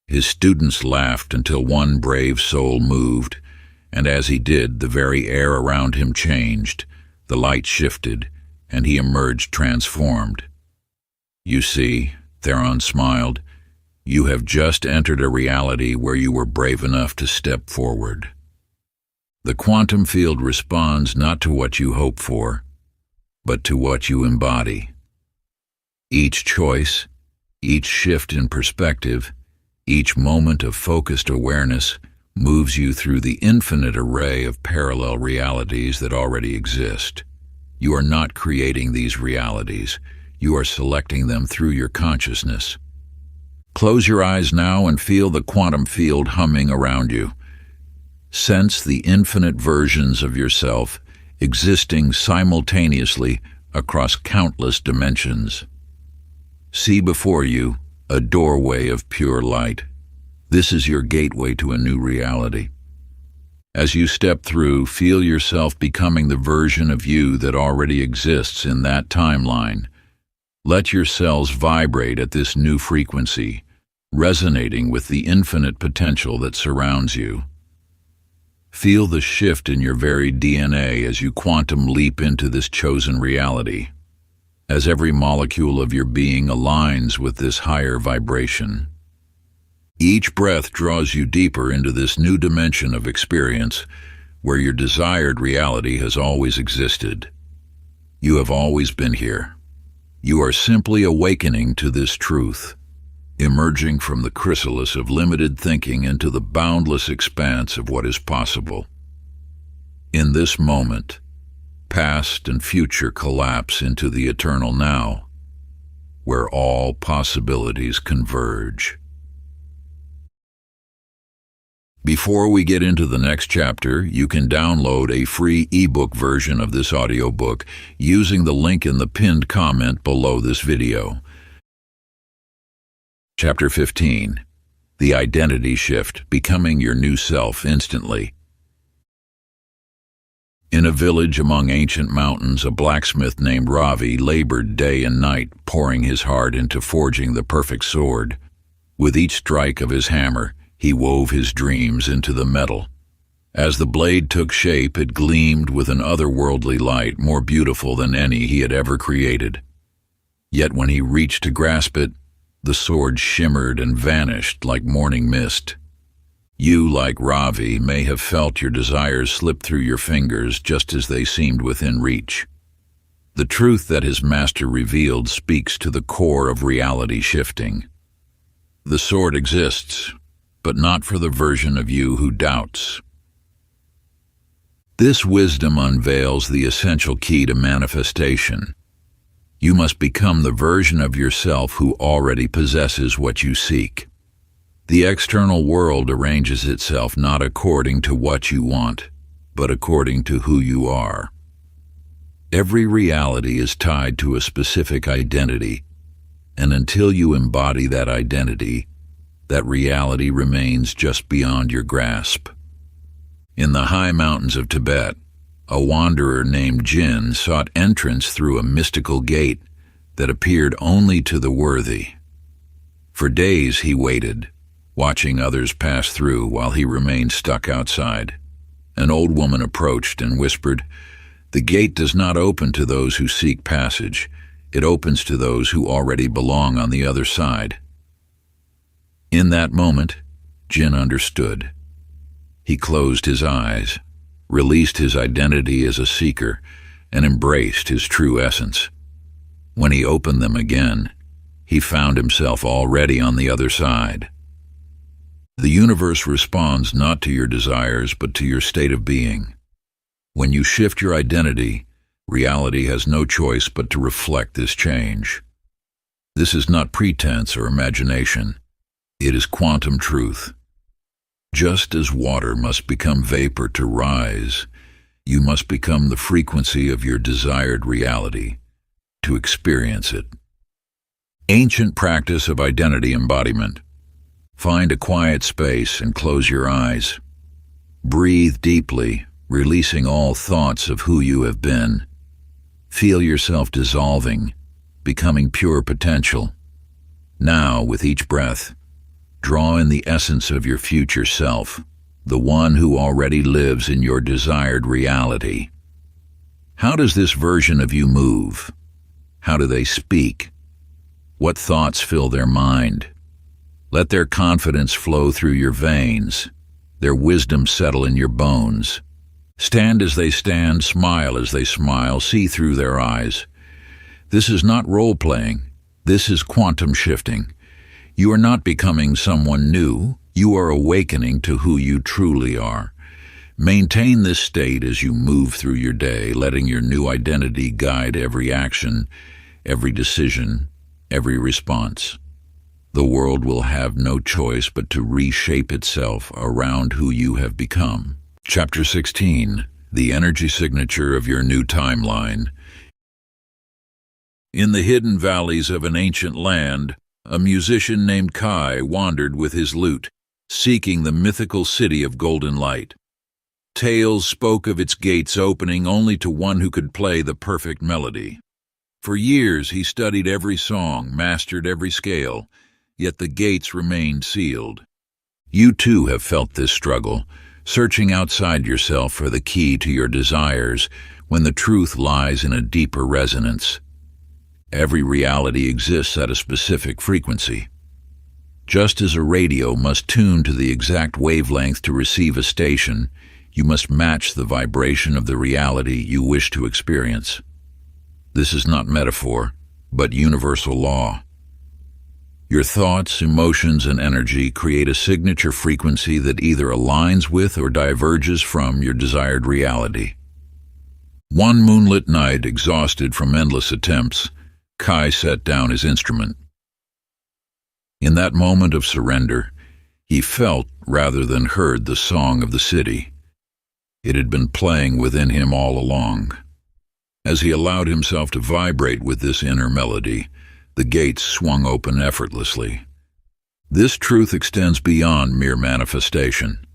His students laughed until one brave soul moved, and as he did, the very air around him changed, the light shifted, and he emerged transformed. "You see," Theron smiled, "you have just entered a reality where you were brave enough to step forward." The quantum field responds not to what you hope for, but to what you embody. Each choice, each shift in perspective, each moment of focused awareness moves you through the infinite array of parallel realities that already exist. You are not creating these realities. You are selecting them through your consciousness. Close your eyes now and feel the quantum field humming around you. Sense the infinite versions of yourself existing simultaneously across countless dimensions. See before you a doorway of pure light. This is your gateway to a new reality. As you step through, feel yourself becoming the version of you that already exists in that timeline. Let your cells vibrate at this new frequency, resonating with the infinite potential that surrounds you. Feel the shift in your very DNA as you quantum leap into this chosen reality, as every molecule of your being aligns with this higher vibration. Each breath draws you deeper into this new dimension of experience where your desired reality has always existed. You have always been here. You are simply awakening to this truth, emerging from the chrysalis of limited thinking into the boundless expanse of what is possible. In this moment, past and future collapse into the eternal now, where all possibilities converge. Before we get into the next chapter, you can download a free ebook version of this audiobook using the link in the pinned comment below this video. Chapter 15: the identity shift, becoming your new self instantly. In a village among ancient mountains, a blacksmith named Ravi labored day and night, pouring his heart into forging the perfect sword. With each strike of his hammer, he wove his dreams into the metal. As the blade took shape, it gleamed with an otherworldly light, more beautiful than any he had ever created. Yet when he reached to grasp it, the sword shimmered and vanished like morning mist. You, like Ravi, may have felt your desires slip through your fingers just as they seemed within reach. The truth that his master revealed speaks to the core of reality shifting. The sword exists, but not for the version of you who doubts. This wisdom unveils the essential key to manifestation. You must become the version of yourself who already possesses what you seek. The external world arranges itself not according to what you want, but according to who you are. Every reality is tied to a specific identity, and until you embody that identity, that reality remains just beyond your grasp. In the high mountains of Tibet, a wanderer named Jin sought entrance through a mystical gate that appeared only to the worthy. For days he waited, watching others pass through while he remained stuck outside. An old woman approached and whispered, "The gate does not open to those who seek passage. It opens to those who already belong on the other side." In that moment, Jin understood. He closed his eyes, released his identity as a seeker, and embraced his true essence. When he opened them again, he found himself already on the other side. The universe responds not to your desires, but to your state of being. When you shift your identity, reality has no choice but to reflect this change. This is not pretense or imagination. It is quantum truth. Just as water must become vapor to rise, you must become the frequency of your desired reality to experience it. Ancient practice of identity embodiment. Find a quiet space and close your eyes. Breathe deeply, releasing all thoughts of who you have been. Feel yourself dissolving, becoming pure potential. Now, with each breath, draw in the essence of your future self, the one who already lives in your desired reality. How does this version of you move? How do they speak? What thoughts fill their mind? Let their confidence flow through your veins, their wisdom settle in your bones. Stand as they stand, smile as they smile, see through their eyes. This is not role-playing. This is quantum shifting. You are not becoming someone new. You are awakening to who you truly are. Maintain this state as you move through your day, letting your new identity guide every action, every decision, every response. The world will have no choice but to reshape itself around who you have become. Chapter 16. The Energy Signature of Your New Timeline. In the hidden valleys of an ancient land, a musician named Kai wandered with his lute, seeking the mythical city of golden light. Tales spoke of its gates opening only to one who could play the perfect melody. For years he studied every song, mastered every scale, yet the gates remained sealed. You too have felt this struggle, searching outside yourself for the key to your desires when the truth lies in a deeper resonance. Every reality exists at a specific frequency. Just as a radio must tune to the exact wavelength to receive a station, you must match the vibration of the reality you wish to experience. This is not metaphor, but universal law. Your thoughts, emotions, and energy create a signature frequency that either aligns with or diverges from your desired reality. One moonlit night, exhausted from endless attempts, Kai set down his instrument. In that moment of surrender, he felt rather than heard the song of the city. It had been playing within him all along. As he allowed himself to vibrate with this inner melody, the gates swung open effortlessly. This truth extends beyond mere manifestation.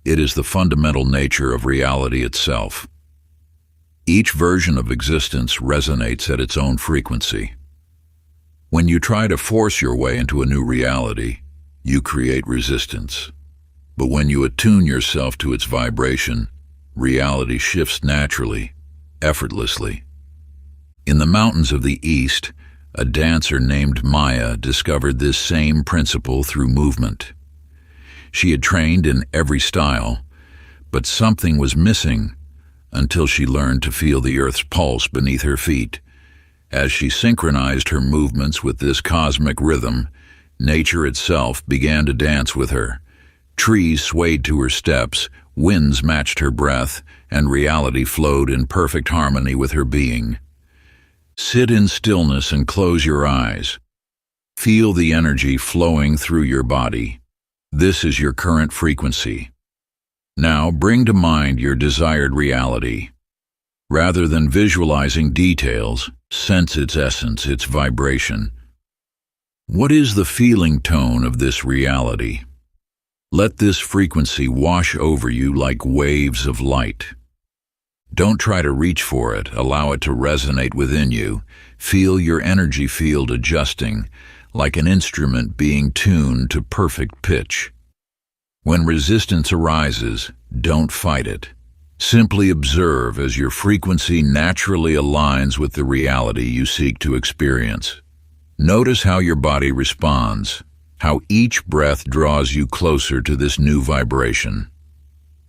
It is the fundamental nature of reality itself. Each version of existence resonates at its own frequency. When you try to force your way into a new reality, you create resistance. But when you attune yourself to its vibration, reality shifts naturally, effortlessly. In the mountains of the East, a dancer named Maya discovered this same principle through movement. She had trained in every style, but something was missing until she learned to feel the earth's pulse beneath her feet. As she synchronized her movements with this cosmic rhythm, nature itself began to dance with her. Trees swayed to her steps, winds matched her breath, and reality flowed in perfect harmony with her being. Sit in stillness and close your eyes. Feel the energy flowing through your body. This is your current frequency. Now bring to mind your desired reality. Rather than visualizing details, sense its essence, its vibration. What is the feeling tone of this reality? Let this frequency wash over you like waves of light. Don't try to reach for it, allow it to resonate within you. Feel your energy field adjusting, like an instrument being tuned to perfect pitch. When resistance arises, don't fight it. Simply observe as your frequency naturally aligns with the reality you seek to experience. Notice how your body responds, how each breath draws you closer to this new vibration.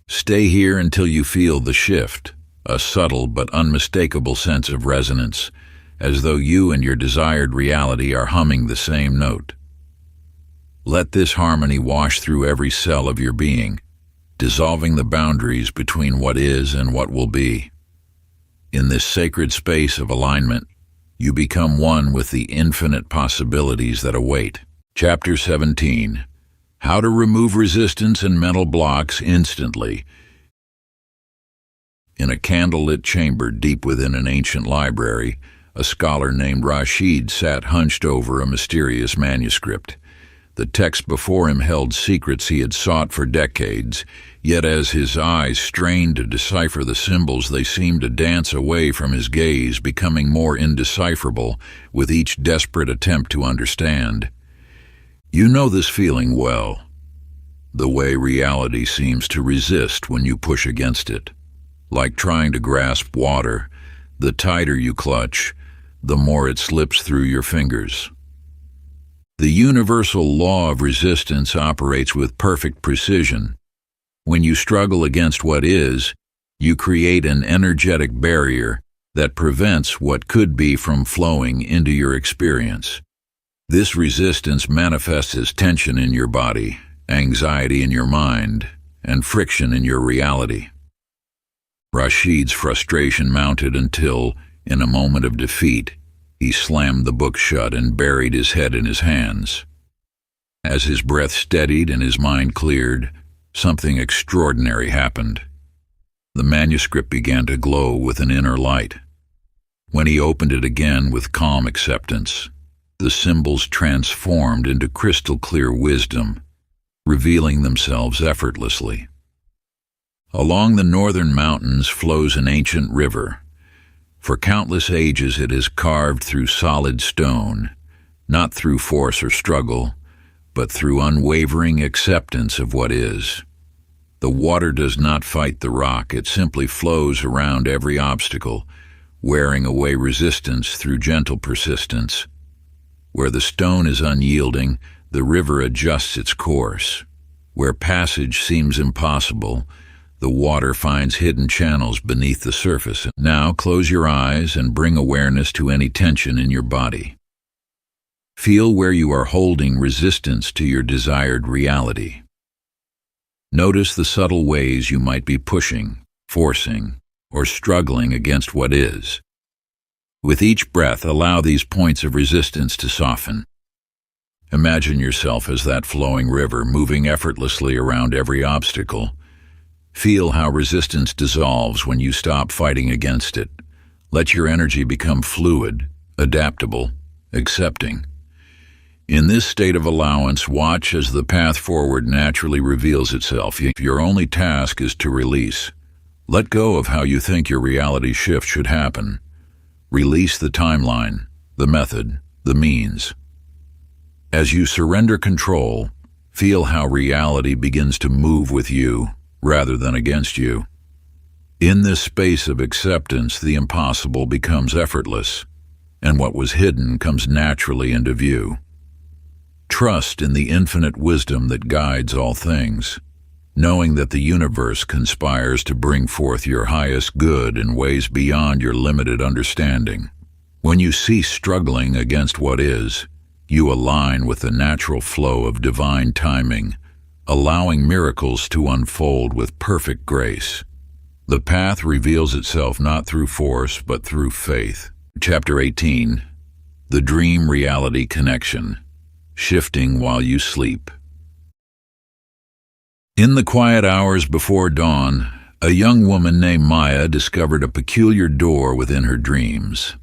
Stay here until you feel the shift, a subtle but unmistakable sense of resonance, as though you and your desired reality are humming the same note. Let this harmony wash through every cell of your being, dissolving the boundaries between what is and what will be. In this sacred space of alignment, you become one with the infinite possibilities that await. Chapter 17. How to remove resistance and mental blocks instantly. In a candlelit chamber deep within an ancient library, a scholar named Rashid sat hunched over a mysterious manuscript. The text before him held secrets he had sought for decades, yet as his eyes strained to decipher the symbols, they seemed to dance away from his gaze, becoming more indecipherable with each desperate attempt to understand. You know this feeling well, the way reality seems to resist when you push against it. Like trying to grasp water, the tighter you clutch, the more it slips through your fingers. The universal law of resistance operates with perfect precision. When you struggle against what is, you create an energetic barrier that prevents what could be from flowing into your experience. This resistance manifests as tension in your body, anxiety in your mind, and friction in your reality. Rashid's frustration mounted until, in a moment of defeat, he slammed the book shut and buried his head in his hands. As his breath steadied and his mind cleared, something extraordinary happened. The manuscript began to glow with an inner light. When he opened it again with calm acceptance, the symbols transformed into crystal-clear wisdom, revealing themselves effortlessly. Along the northern mountains flows an ancient river. For countless ages it is carved through solid stone, not through force or struggle, but through unwavering acceptance of what is. The water does not fight the rock, it simply flows around every obstacle, wearing away resistance through gentle persistence. Where the stone is unyielding, the river adjusts its course. Where passage seems impossible, the water finds hidden channels beneath the surface. Now close your eyes and bring awareness to any tension in your body. Feel where you are holding resistance to your desired reality. Notice the subtle ways you might be pushing, forcing, or struggling against what is. With each breath, allow these points of resistance to soften. Imagine yourself as that flowing river moving effortlessly around every obstacle. Feel how resistance dissolves when you stop fighting against it. Let your energy become fluid, adaptable, accepting. In this state of allowance, watch as the path forward naturally reveals itself. Your only task is to release. Let go of how you think your reality shift should happen. Release the timeline, the method, the means. As you surrender control, feel how reality begins to move with you rather than against you. In this space of acceptance, the impossible becomes effortless, and what was hidden comes naturally into view. Trust in the infinite wisdom that guides all things, knowing that the universe conspires to bring forth your highest good in ways beyond your limited understanding. When you cease struggling against what is, you align with the natural flow of divine timing, allowing miracles to unfold with perfect grace. The path reveals itself not through force, but through faith. Chapter 18. The Dream-Reality Connection. Shifting while you sleep. In the quiet hours before dawn, a young woman named Maya discovered a peculiar door within her dreams.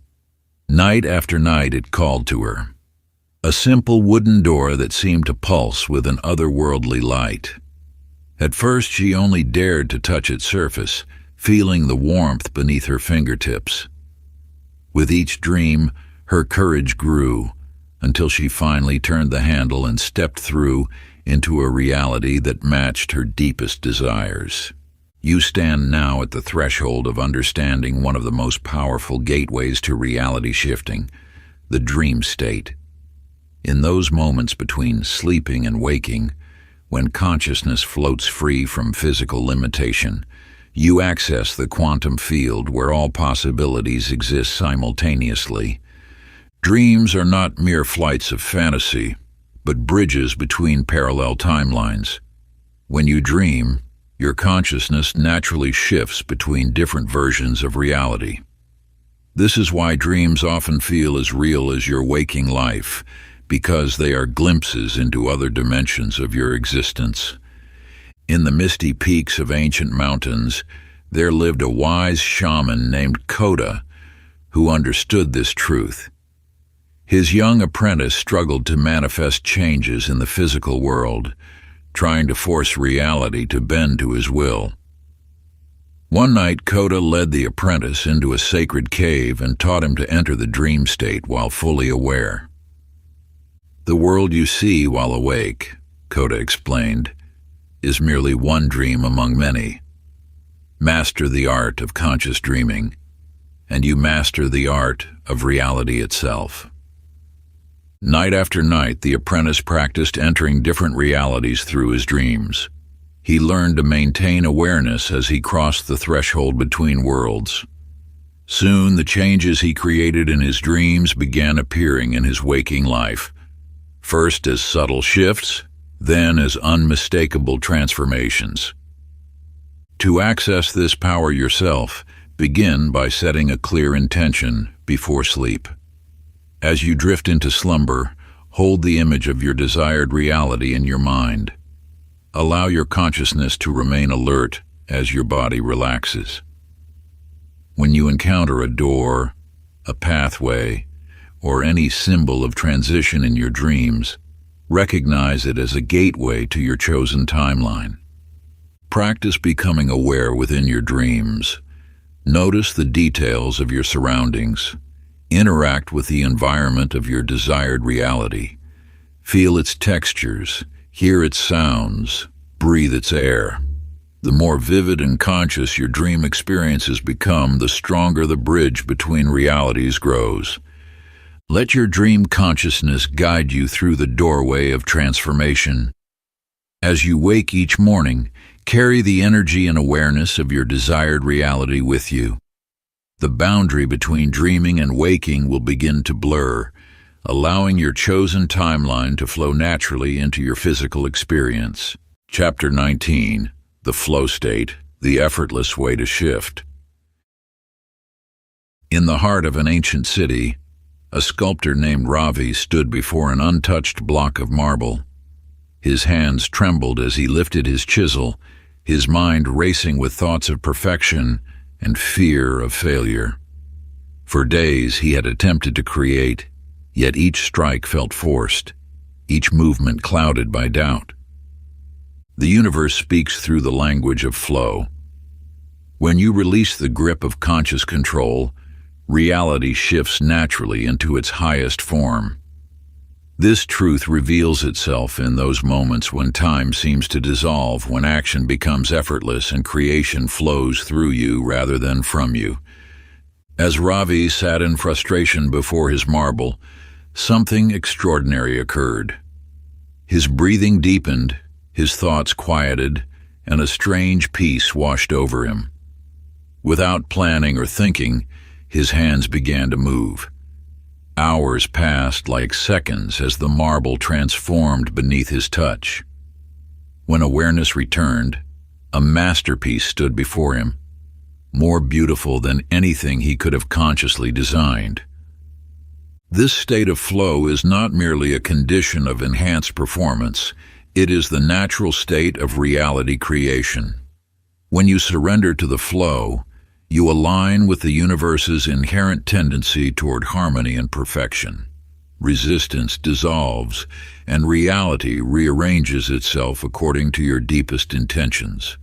Night after night it called to her. A simple wooden door that seemed to pulse with an otherworldly light. At first she only dared to touch its surface, feeling the warmth beneath her fingertips. With each dream, her courage grew, until she finally turned the handle and stepped through into a reality that matched her deepest desires. You stand now at the threshold of understanding one of the most powerful gateways to reality shifting, the dream state. In those moments between sleeping and waking, when consciousness floats free from physical limitation, you access the quantum field where all possibilities exist simultaneously. Dreams are not mere flights of fantasy, but bridges between parallel timelines. When you dream, your consciousness naturally shifts between different versions of reality. This is why dreams often feel as real as your waking life, because they are glimpses into other dimensions of your existence. In the misty peaks of ancient mountains, there lived a wise shaman named Koda, who understood this truth. His young apprentice struggled to manifest changes in the physical world, trying to force reality to bend to his will. One night, Koda led the apprentice into a sacred cave and taught him to enter the dream state while fully aware. The world you see while awake, Koda explained, is merely one dream among many. Master the art of conscious dreaming, and you master the art of reality itself. Night after night, the apprentice practiced entering different realities through his dreams. He learned to maintain awareness as he crossed the threshold between worlds. Soon, the changes he created in his dreams began appearing in his waking life, first as subtle shifts, then as unmistakable transformations. To access this power yourself, begin by setting a clear intention before sleep. As you drift into slumber, hold the image of your desired reality in your mind. Allow your consciousness to remain alert as your body relaxes. When you encounter a door, a pathway, or any symbol of transition in your dreams, recognize it as a gateway to your chosen timeline. Practice becoming aware within your dreams. Notice the details of your surroundings. Interact with the environment of your desired reality. Feel its textures, hear its sounds, breathe its air. The more vivid and conscious your dream experiences become, the stronger the bridge between realities grows. Let your dream consciousness guide you through the doorway of transformation. As you wake each morning, carry the energy and awareness of your desired reality with you. The boundary between dreaming and waking will begin to blur, allowing your chosen timeline to flow naturally into your physical experience. Chapter 19. The Flow State, the Effortless Way to Shift. In the heart of an ancient city, a sculptor named Ravi stood before an untouched block of marble. His hands trembled as he lifted his chisel, his mind racing with thoughts of perfection and fear of failure. For days he had attempted to create, yet each strike felt forced. each movement clouded by doubt. The universe speaks through the language of flow. When you release the grip of conscious control, reality shifts naturally into its highest form. This truth reveals itself in those moments when time seems to dissolve, when action becomes effortless and creation flows through you rather than from you. As Ravi sat in frustration before his marble, something extraordinary occurred. His breathing deepened, his thoughts quieted, and a strange peace washed over him. Without planning or thinking, his hands began to move. Hours passed like seconds as the marble transformed beneath his touch. When awareness returned, a masterpiece stood before him, more beautiful than anything he could have consciously designed. This state of flow is not merely a condition of enhanced performance, it is the natural state of reality creation. When you surrender to the flow, you align with the universe's inherent tendency toward harmony and perfection. Resistance dissolves, and reality rearranges itself according to your deepest intentions.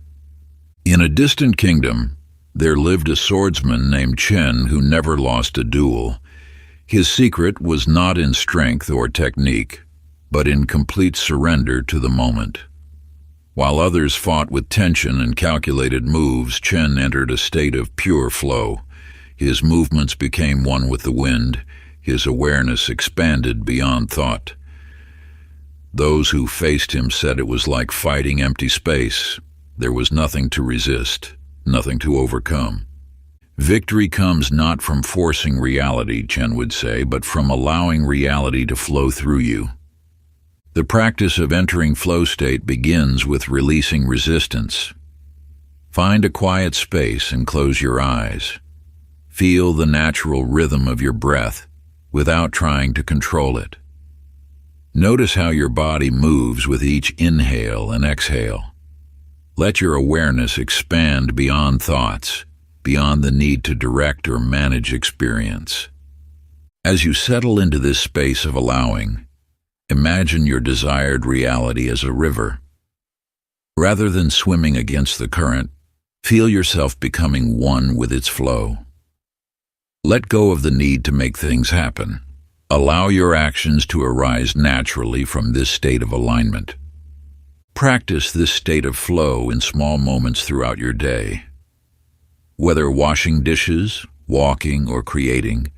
In a distant kingdom, there lived a swordsman named Chen who never lost a duel. His secret was not in strength or technique, but in complete surrender to the moment. While others fought with tension and calculated moves, Chen entered a state of pure flow. His movements became one with the wind. His awareness expanded beyond thought. Those who faced him said it was like fighting empty space. There was nothing to resist, nothing to overcome. Victory comes not from forcing reality, Chen would say, but from allowing reality to flow through you. The practice of entering flow state begins with releasing resistance. Find a quiet space and close your eyes. Feel the natural rhythm of your breath without trying to control it. Notice how your body moves with each inhale and exhale. Let your awareness expand beyond thoughts, beyond the need to direct or manage experience. As you settle into this space of allowing, imagine your desired reality as a river. Rather than swimming against the current, feel yourself becoming one with its flow. Let go of the need to make things happen. Allow your actions to arise naturally from this state of alignment. Practice this state of flow in small moments throughout your day. Whether washing dishes, walking, or creating,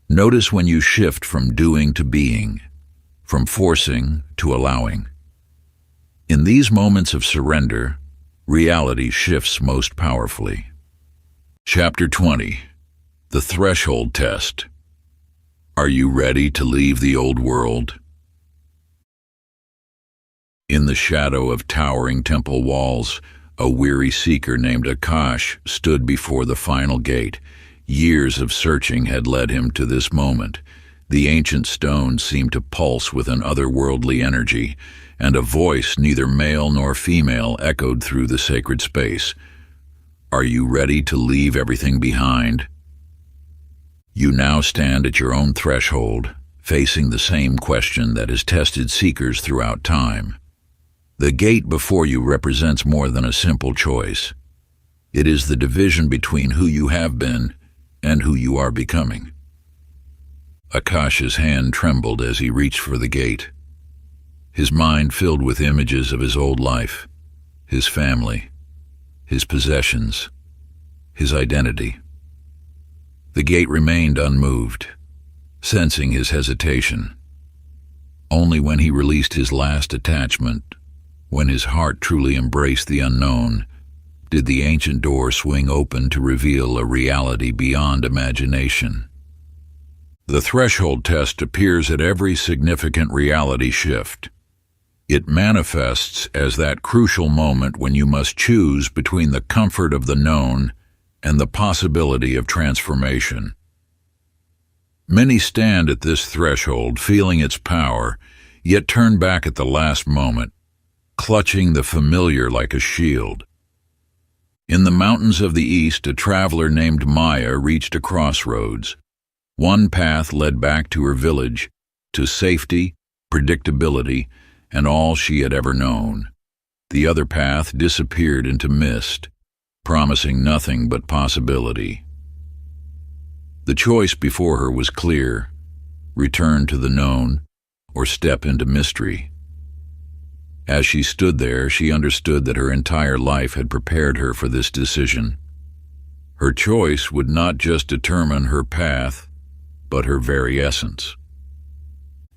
notice when you shift from doing to being, from forcing to allowing. In these moments of surrender, reality shifts most powerfully. Chapter 20. The Threshold Test. Are you ready to leave the old world? In the shadow of towering temple walls, a weary seeker named Akash stood before the final gate. Years of searching had led him to this moment. The ancient stone seemed to pulse with an otherworldly energy, and a voice, neither male nor female, echoed through the sacred space. Are you ready to leave everything behind? You now stand at your own threshold, facing the same question that has tested seekers throughout time. The gate before you represents more than a simple choice. It is the division between who you have been and who you are becoming. Akash's hand trembled as he reached for the gate. His mind filled with images of his old life, his family, his possessions, his identity. The gate remained unmoved, sensing his hesitation. Only when he released his last attachment, when his heart truly embraced the unknown, did the ancient door swing open to reveal a reality beyond imagination. The threshold test appears at every significant reality shift. It manifests as that crucial moment when you must choose between the comfort of the known and the possibility of transformation. Many stand at this threshold feeling its power, yet turn back at the last moment, clutching the familiar like a shield. In the mountains of the east, a traveler named Maya reached a crossroads. One path led back to her village, to safety, predictability, and all she had ever known. The other path disappeared into mist, promising nothing but possibility. The choice before her was clear: return to the known or step into mystery. As she stood there, she understood that her entire life had prepared her for this decision. Her choice would not just determine her path, but her very essence.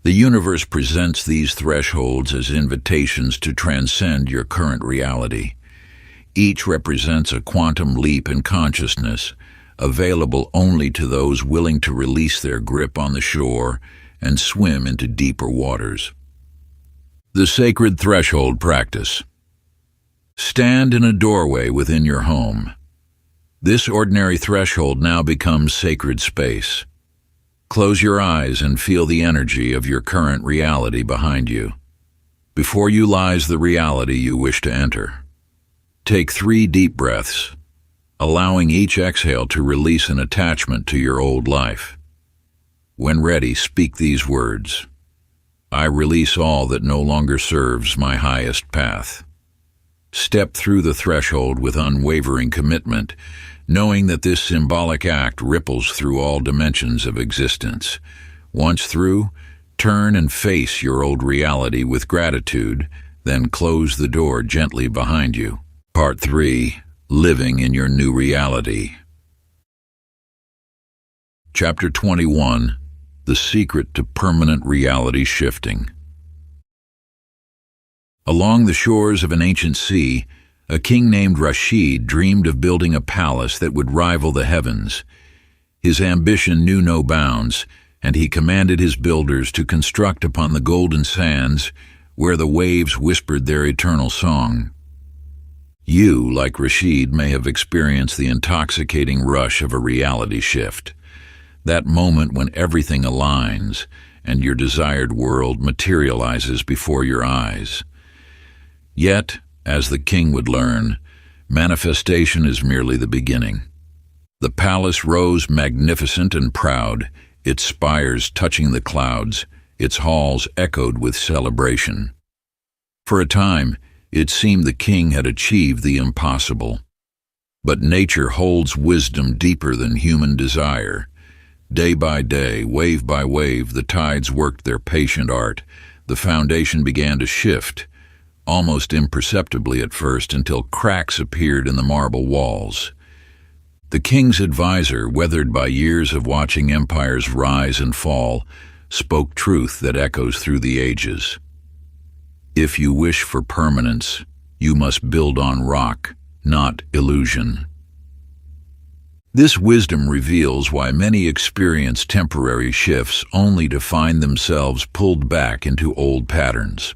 The universe presents these thresholds as invitations to transcend your current reality. Each represents a quantum leap in consciousness, available only to those willing to release their grip on the shore and swim into deeper waters. The Sacred Threshold Practice. Stand in a doorway within your home. This ordinary threshold now becomes sacred space. Close your eyes and feel the energy of your current reality behind you. Before you lies the reality you wish to enter. Take 3 deep breaths, allowing each exhale to release an attachment to your old life. When ready, speak these words: I release all that no longer serves my highest path. Step through the threshold with unwavering commitment, knowing that this symbolic act ripples through all dimensions of existence. Once through, turn and face your old reality with gratitude, then close the door gently behind you. Part 3. Living in your new reality. Chapter 21. The Secret to Permanent Reality Shifting. Along the shores of an ancient sea, a king named Rashid dreamed of building a palace that would rival the heavens. His ambition knew no bounds, and he commanded his builders to construct upon the golden sands where the waves whispered their eternal song. You, like Rashid, may have experienced the intoxicating rush of a reality shift. That moment when everything aligns and your desired world materializes before your eyes. Yet, as the king would learn, manifestation is merely the beginning. The palace rose magnificent and proud, its spires touching the clouds, its halls echoed with celebration. For a time, it seemed the king had achieved the impossible. But nature holds wisdom deeper than human desire. Day by day, wave by wave, the tides worked their patient art. The foundation began to shift, almost imperceptibly at first, until cracks appeared in the marble walls. The king's advisor, weathered by years of watching empires rise and fall, spoke truth that echoes through the ages. If you wish for permanence, you must build on rock, not illusion. This wisdom reveals why many experience temporary shifts only to find themselves pulled back into old patterns.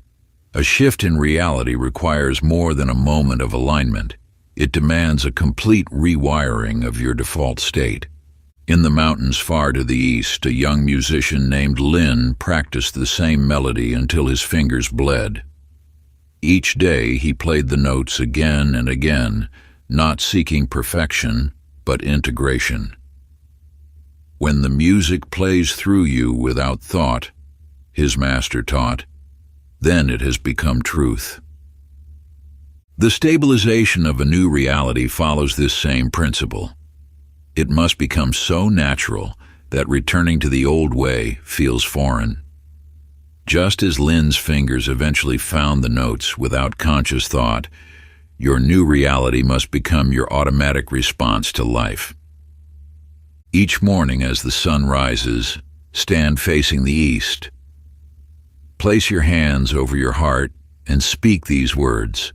A shift in reality requires more than a moment of alignment. It demands a complete rewiring of your default state. In the mountains far to the east, a young musician named Lin practiced the same melody until his fingers bled. Each day he played the notes again and again, not seeking perfection, but integration. When the music plays through you without thought, his master taught, then it has become truth. The stabilization of a new reality follows this same principle. It must become so natural that returning to the old way feels foreign. Just as Lin's fingers eventually found the notes without conscious thought, your new reality must become your automatic response to life. Each morning as the sun rises, stand facing the east. Place your hands over your heart and speak these words.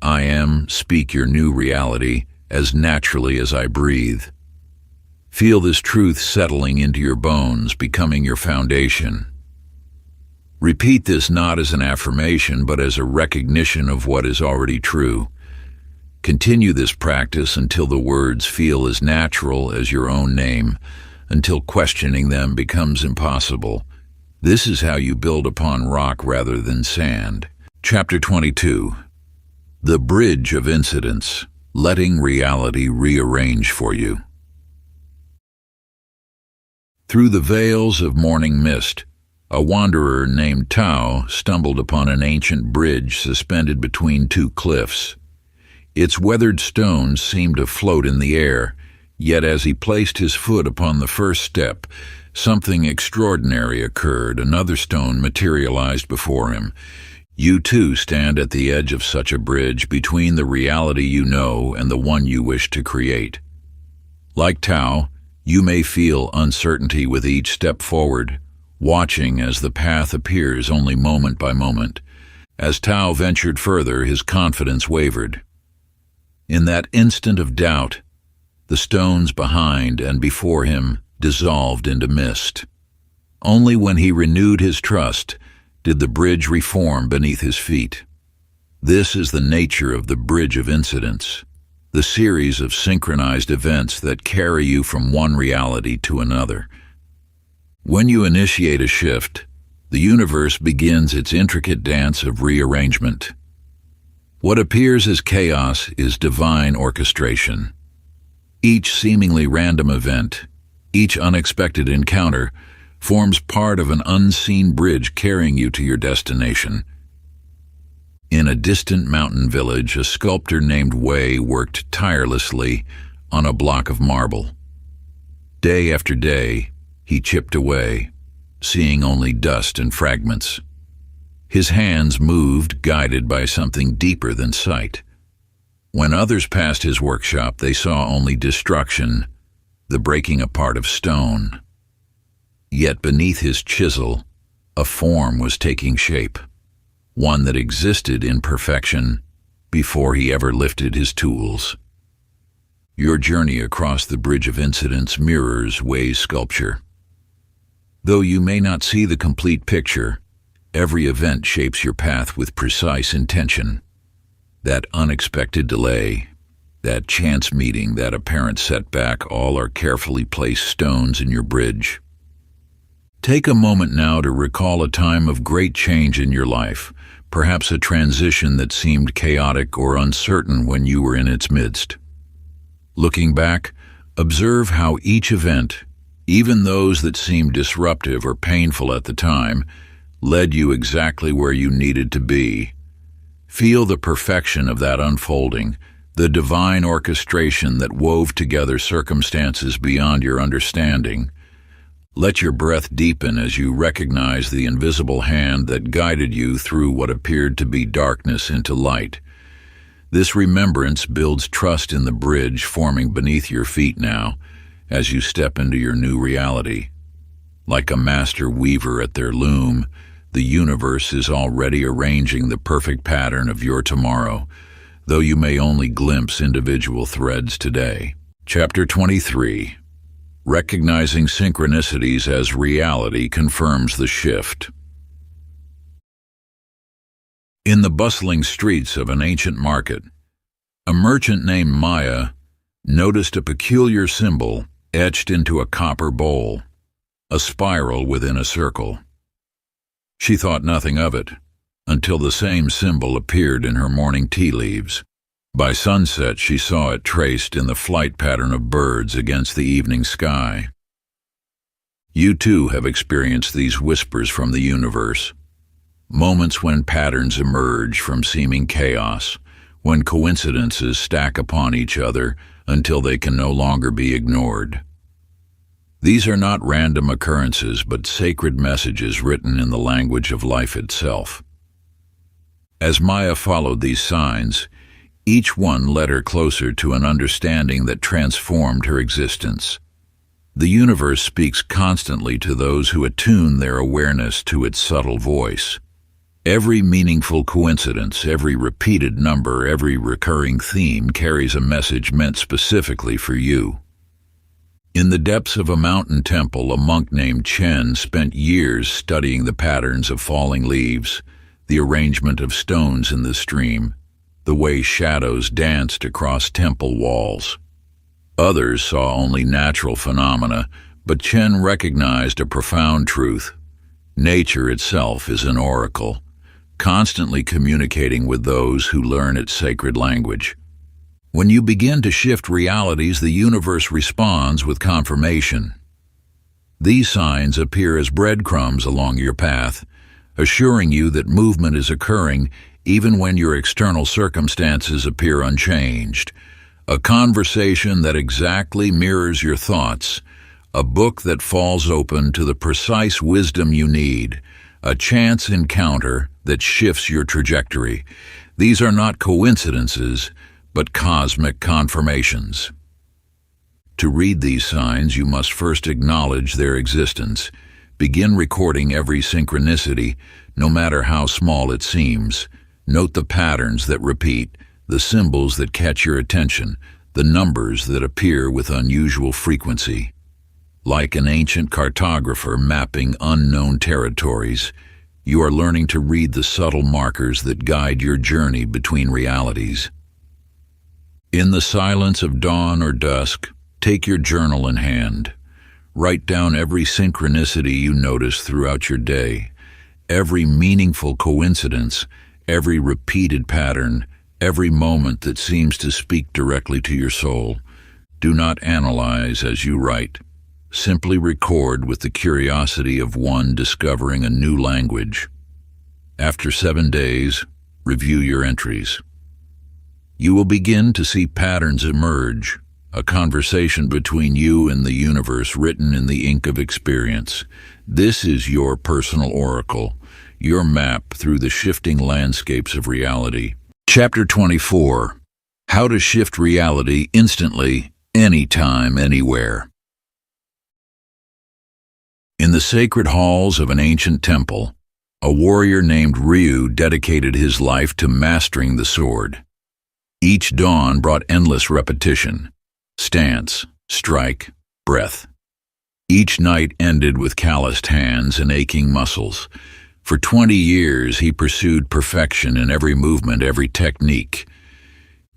I am, speak your new reality as naturally as I breathe. Feel this truth settling into your bones, becoming your foundation. Repeat this not as an affirmation, but as a recognition of what is already true. Continue this practice until the words feel as natural as your own name, until questioning them becomes impossible. This is how you build upon rock rather than sand. Chapter 22. The Bridge of Incidents, letting reality rearrange for you. Through the veils of morning mist, A wanderer named Tao stumbled upon an ancient bridge suspended between two cliffs. Its weathered stones seemed to float in the air, yet as he placed his foot upon the first step, something extraordinary occurred. Another stone materialized before him. You too stand at the edge of such a bridge between the reality you know and the one you wish to create. Like Tao, you may feel uncertainty with each step forward, watching as the path appears only moment by moment. As Tao ventured further, his confidence wavered. In that instant of doubt, the stones behind and before him dissolved into mist. Only when he renewed his trust did the bridge reform beneath his feet. This is the nature of the bridge of incidents, the series of synchronized events that carry you from one reality to another. When you initiate a shift, the universe begins its intricate dance of rearrangement. What appears as chaos is divine orchestration. Each seemingly random event, each unexpected encounter, forms part of an unseen bridge carrying you to your destination. In a distant mountain village, a sculptor named Wei worked tirelessly on a block of marble. Day after day, he chipped away, seeing only dust and fragments. His hands moved, guided by something deeper than sight. When others passed his workshop, they saw only destruction, the breaking apart of stone. Yet beneath his chisel, a form was taking shape, one that existed in perfection before he ever lifted his tools. Your journey across the bridge of incidents mirrors Wei's sculpture. Though you may not see the complete picture, every event shapes your path with precise intention. That unexpected delay, that chance meeting, that apparent setback, all are carefully placed stones in your bridge. Take a moment now to recall a time of great change in your life, perhaps a transition that seemed chaotic or uncertain when you were in its midst. Looking back, observe how each event, even those that seemed disruptive or painful at the time, led you exactly where you needed to be. Feel the perfection of that unfolding, the divine orchestration that wove together circumstances beyond your understanding. Let your breath deepen as you recognize the invisible hand that guided you through what appeared to be darkness into light. This remembrance builds trust in the bridge forming beneath your feet now, as you step into your new reality. Like a master weaver at their loom, the universe is already arranging the perfect pattern of your tomorrow, though you may only glimpse individual threads today. Chapter 23. Recognizing synchronicities as reality confirms the shift. In the bustling streets of an ancient market, a merchant named Maya noticed a peculiar symbol etched into a copper bowl, a spiral within a circle. She thought nothing of it, until the same symbol appeared in her morning tea leaves. By sunset, she saw it traced in the flight pattern of birds against the evening sky. You too have experienced these whispers from the universe, moments when patterns emerge from seeming chaos, when coincidences stack upon each other until they can no longer be ignored. These are not random occurrences, but sacred messages written in the language of life itself. As Maya followed these signs, each one led her closer to an understanding that transformed her existence. The universe speaks constantly to those who attune their awareness to its subtle voice. Every meaningful coincidence, every repeated number, every recurring theme carries a message meant specifically for you. In the depths of a mountain temple, a monk named Chen spent years studying the patterns of falling leaves, the arrangement of stones in the stream, the way shadows danced across temple walls. Others saw only natural phenomena, but Chen recognized a profound truth. Nature itself is an oracle, constantly communicating with those who learn its sacred language. When you begin to shift realities, the universe responds with confirmation. These signs appear as breadcrumbs along your path, assuring you that movement is occurring even when your external circumstances appear unchanged. A conversation that exactly mirrors your thoughts, a book that falls open to the precise wisdom you need, a chance encounter that shifts your trajectory. These are not coincidences, but cosmic confirmations. To read these signs, you must first acknowledge their existence. Begin recording every synchronicity, no matter how small it seems. Note the patterns that repeat, the symbols that catch your attention, the numbers that appear with unusual frequency. Like an ancient cartographer mapping unknown territories, you are learning to read the subtle markers that guide your journey between realities. In the silence of dawn or dusk, take your journal in hand. Write down every synchronicity you notice throughout your day, every meaningful coincidence, every repeated pattern, every moment that seems to speak directly to your soul. Do not analyze as you write. Simply record with the curiosity of one discovering a new language. After 7 days, review your entries. You will begin to see patterns emerge, a conversation between you and the universe written in the ink of experience. This is your personal oracle, your map through the shifting landscapes of reality. Chapter 24. How to Shift Reality Instantly, Anytime, Anywhere. In the sacred halls of an ancient temple, a warrior named Ryu dedicated his life to mastering the sword. Each dawn brought endless repetition: stance, strike, breath. Each night ended with calloused hands and aching muscles. For 20 years, he pursued perfection in every movement, every technique.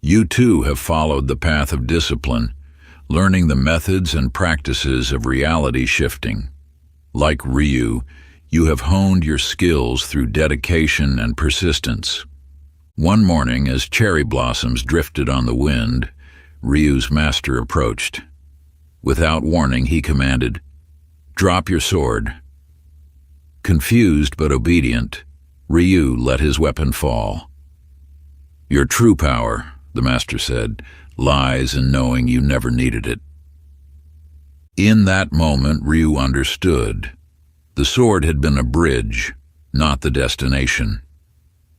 You too have followed the path of discipline, learning the methods and practices of reality shifting. Like Ryu, you have honed your skills through dedication and persistence. One morning, as cherry blossoms drifted on the wind, Ryu's master approached. Without warning, he commanded, "Drop your sword." Confused but obedient, Ryu let his weapon fall. "Your true power," the master said, "lies in knowing you never needed it." In that moment, Ryu understood. The sword had been a bridge, not the destination.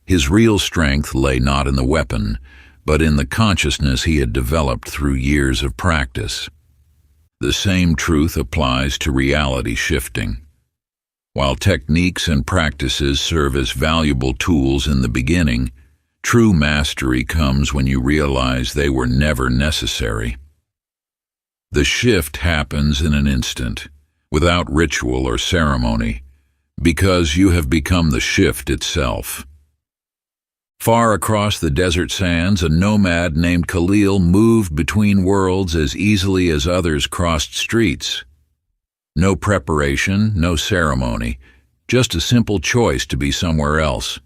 His real strength lay not in the weapon, but in the consciousness he had developed through years of practice. The same truth applies to reality shifting. While techniques and practices serve as valuable tools in the beginning, true mastery comes when you realize they were never necessary. The shift happens in an instant, without ritual or ceremony, because you have become the shift itself. Far across the desert sands, a nomad named Khalil moved between worlds as easily as others crossed streets. No preparation, no ceremony, just a simple choice to be somewhere else,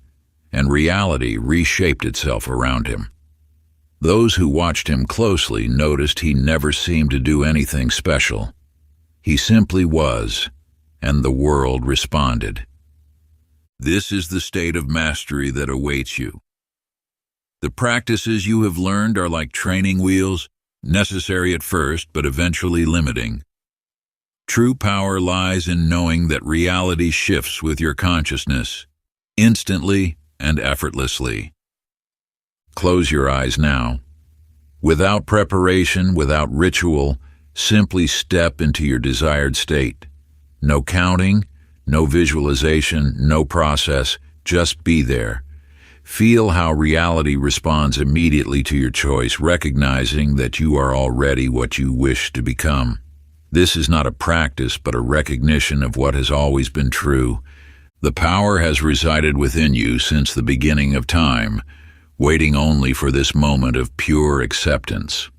and reality reshaped itself around him. Those who watched him closely noticed he never seemed to do anything special. He simply was, and the world responded. This is the state of mastery that awaits you. The practices you have learned are like training wheels, necessary at first but eventually limiting. True power lies in knowing that reality shifts with your consciousness, instantly and effortlessly. Close your eyes now. Without preparation, without ritual, simply step into your desired state. No counting, no visualization, no process, just be there. Feel how reality responds immediately to your choice, recognizing that you are already what you wish to become. This is not a practice, but a recognition of what has always been true. The power has resided within you since the beginning of time, waiting only for this moment of pure acceptance.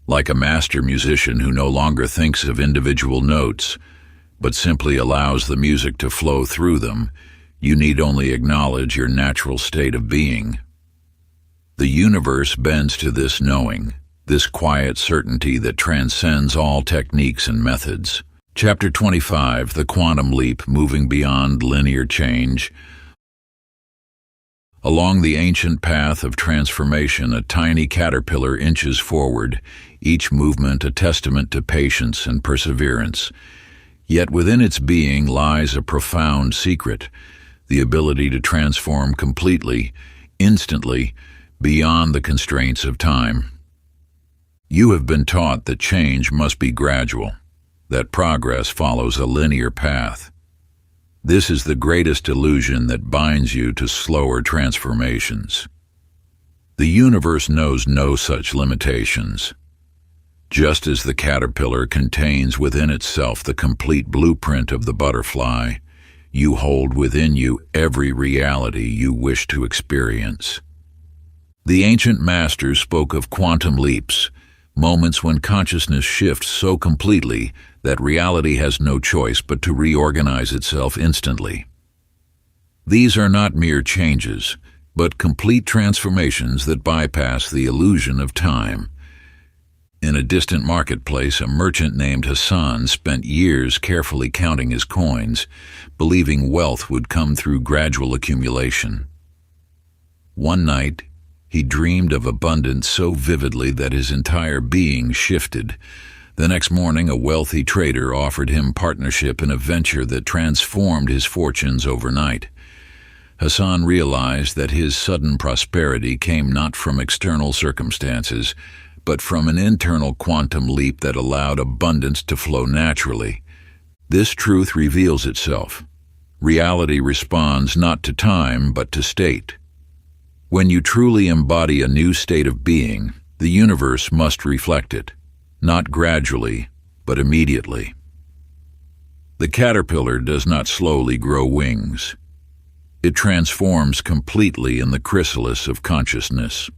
Like a master musician who no longer thinks of individual notes, but simply allows the music to flow through them, you need only acknowledge your natural state of being. The universe bends to this knowing, this quiet certainty that transcends all techniques and methods. Chapter 25, The Quantum Leap, Moving Beyond Linear Change. Along the ancient path of transformation, a tiny caterpillar inches forward, each movement a testament to patience and perseverance. Yet within its being lies a profound secret, the ability to transform completely, instantly, beyond the constraints of time. You have been taught that change must be gradual, that progress follows a linear path. This is the greatest illusion that binds you to slower transformations. The universe knows no such limitations. Just as the caterpillar contains within itself the complete blueprint of the butterfly, you hold within you every reality you wish to experience. The ancient masters spoke of quantum leaps, moments when consciousness shifts so completely that reality has no choice but to reorganize itself instantly. These are not mere changes, but complete transformations that bypass the illusion of time. In a distant marketplace, a merchant named Hassan spent years carefully counting his coins, believing wealth would come through gradual accumulation. One night, he dreamed of abundance so vividly that his entire being shifted. The next morning, a wealthy trader offered him partnership in a venture that transformed his fortunes overnight. Hassan realized that his sudden prosperity came not from external circumstances, but from an internal quantum leap that allowed abundance to flow naturally. This truth reveals itself. Reality responds not to time, but to state. When you truly embody a new state of being, the universe must reflect it, not gradually, but immediately. The caterpillar does not slowly grow wings. It transforms completely in the chrysalis of consciousness.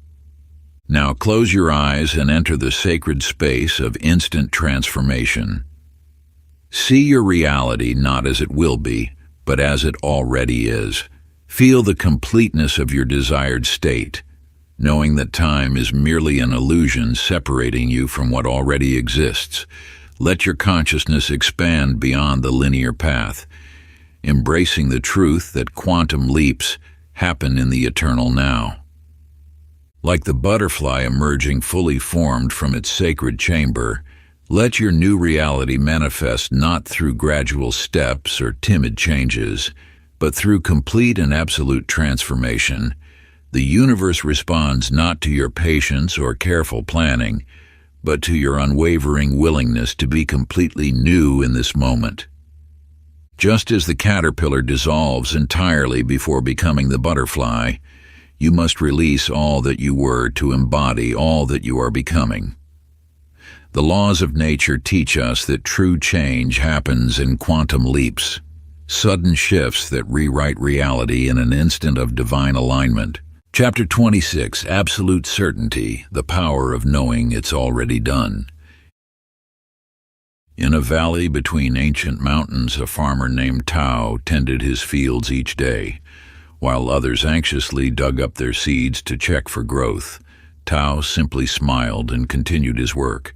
Now close your eyes and enter the sacred space of instant transformation. See your reality not as it will be, but as it already is. Feel the completeness of your desired state, knowing that time is merely an illusion separating you from what already exists. Let your consciousness expand beyond the linear path, embracing the truth that quantum leaps happen in the eternal now. Like the butterfly emerging fully formed from its sacred chamber, let your new reality manifest not through gradual steps or timid changes, but through complete and absolute transformation. The universe responds not to your patience or careful planning, but to your unwavering willingness to be completely new in this moment. Just as the caterpillar dissolves entirely before becoming the butterfly, you must release all that you were to embody all that you are becoming. The laws of nature teach us that true change happens in quantum leaps, sudden shifts that rewrite reality in an instant of divine alignment. Chapter 26, Absolute Certainty, the Power of Knowing It's Already Done. In a valley between ancient mountains, a farmer named Tao tended his fields each day, while others anxiously dug up their seeds to check for growth. Tao simply smiled and continued his work.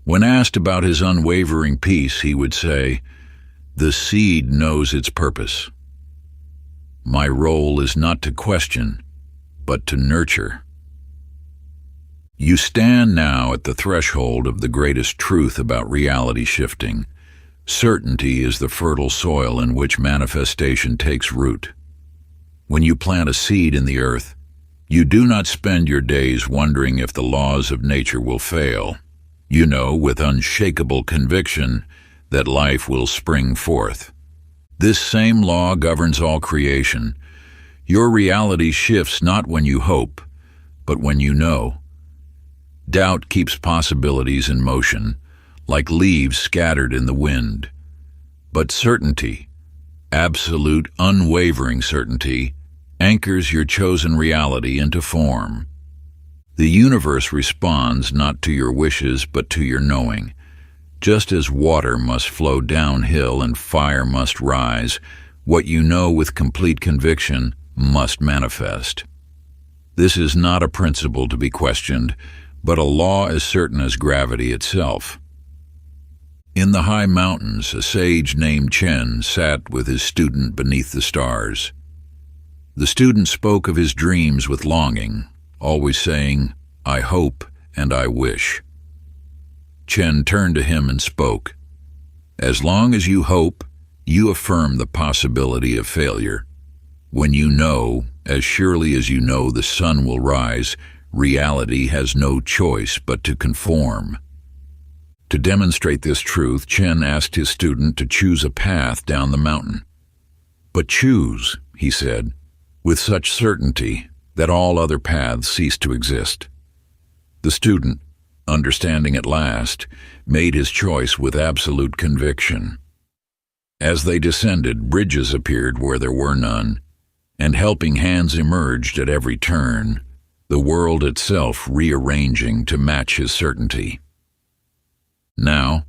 When asked about his unwavering peace, he would say, "The seed knows its purpose. My role is not to question, but to nurture." You stand now at the threshold of the greatest truth about reality shifting. Certainty is the fertile soil in which manifestation takes root. When you plant a seed in the earth, you do not spend your days wondering if the laws of nature will fail. You know with unshakable conviction that life will spring forth. This same law governs all creation. Your reality shifts not when you hope, but when you know. Doubt keeps possibilities in motion, like leaves scattered in the wind. But certainty, absolute, unwavering certainty, anchors your chosen reality into form. The universe responds not to your wishes, but to your knowing. Just as water must flow downhill and fire must rise, what you know with complete conviction must manifest. This is not a principle to be questioned, but a law as certain as gravity itself. In the high mountains, a sage named Chen sat with his student beneath the stars. The student spoke of his dreams with longing, always saying, "I hope and I wish." Chen turned to him and spoke, "As long as you hope, you affirm the possibility of failure. When you know, as surely as you know the sun will rise, reality has no choice but to conform." To demonstrate this truth, Chen asked his student to choose a path down the mountain. "But choose," he said, "with such certainty that all other paths cease to exist." The student, understanding at last, made his choice with absolute conviction. As they descended, bridges appeared where there were none, and helping hands emerged at every turn, the world itself rearranging to match his certainty. Now,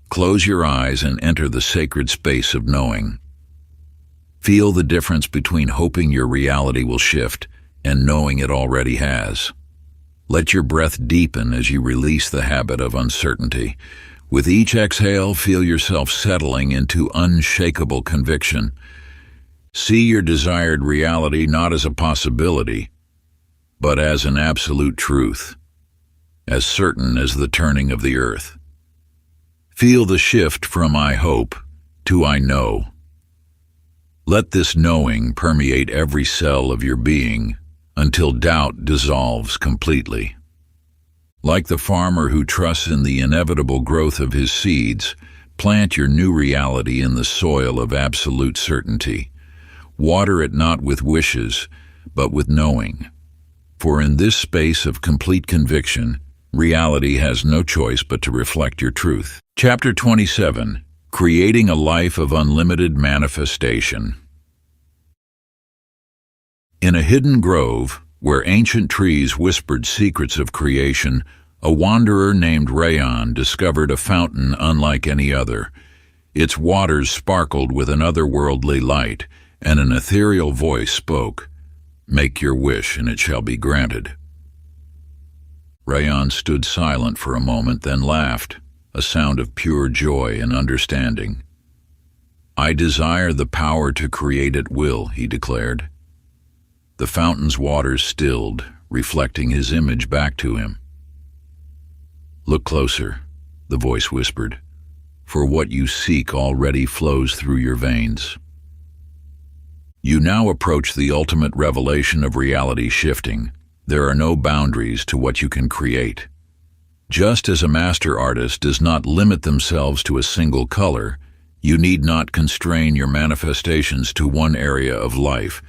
close your eyes and enter the sacred space of knowing. Feel the difference between hoping your reality will shift and knowing it already has. Let your breath deepen as you release the habit of uncertainty. With each exhale, feel yourself settling into unshakable conviction. See your desired reality not as a possibility, but as an absolute truth, as certain as the turning of the earth. Feel the shift from "I hope" to "I know." Let this knowing permeate every cell of your being until doubt dissolves completely. Like the farmer who trusts in the inevitable growth of his seeds, plant your new reality in the soil of absolute certainty. Water it not with wishes, but with knowing. For in this space of complete conviction, reality has no choice but to reflect your truth. Chapter 27. Creating a Life of Unlimited Manifestation. In a hidden grove, where ancient trees whispered secrets of creation, a wanderer named Rayon discovered a fountain unlike any other. Its waters sparkled with an otherworldly light, and an ethereal voice spoke, "Make your wish, and it shall be granted." Rayon stood silent for a moment, then laughed, a sound of pure joy and understanding. "I desire the power to create at will," he declared. The fountain's waters stilled, reflecting his image back to him. "Look closer," the voice whispered, "for what you seek already flows through your veins." You now approach the ultimate revelation of reality shifting. There are no boundaries to what you can create. Just as a master artist does not limit themselves to a single color, you need not constrain your manifestations to one area of life.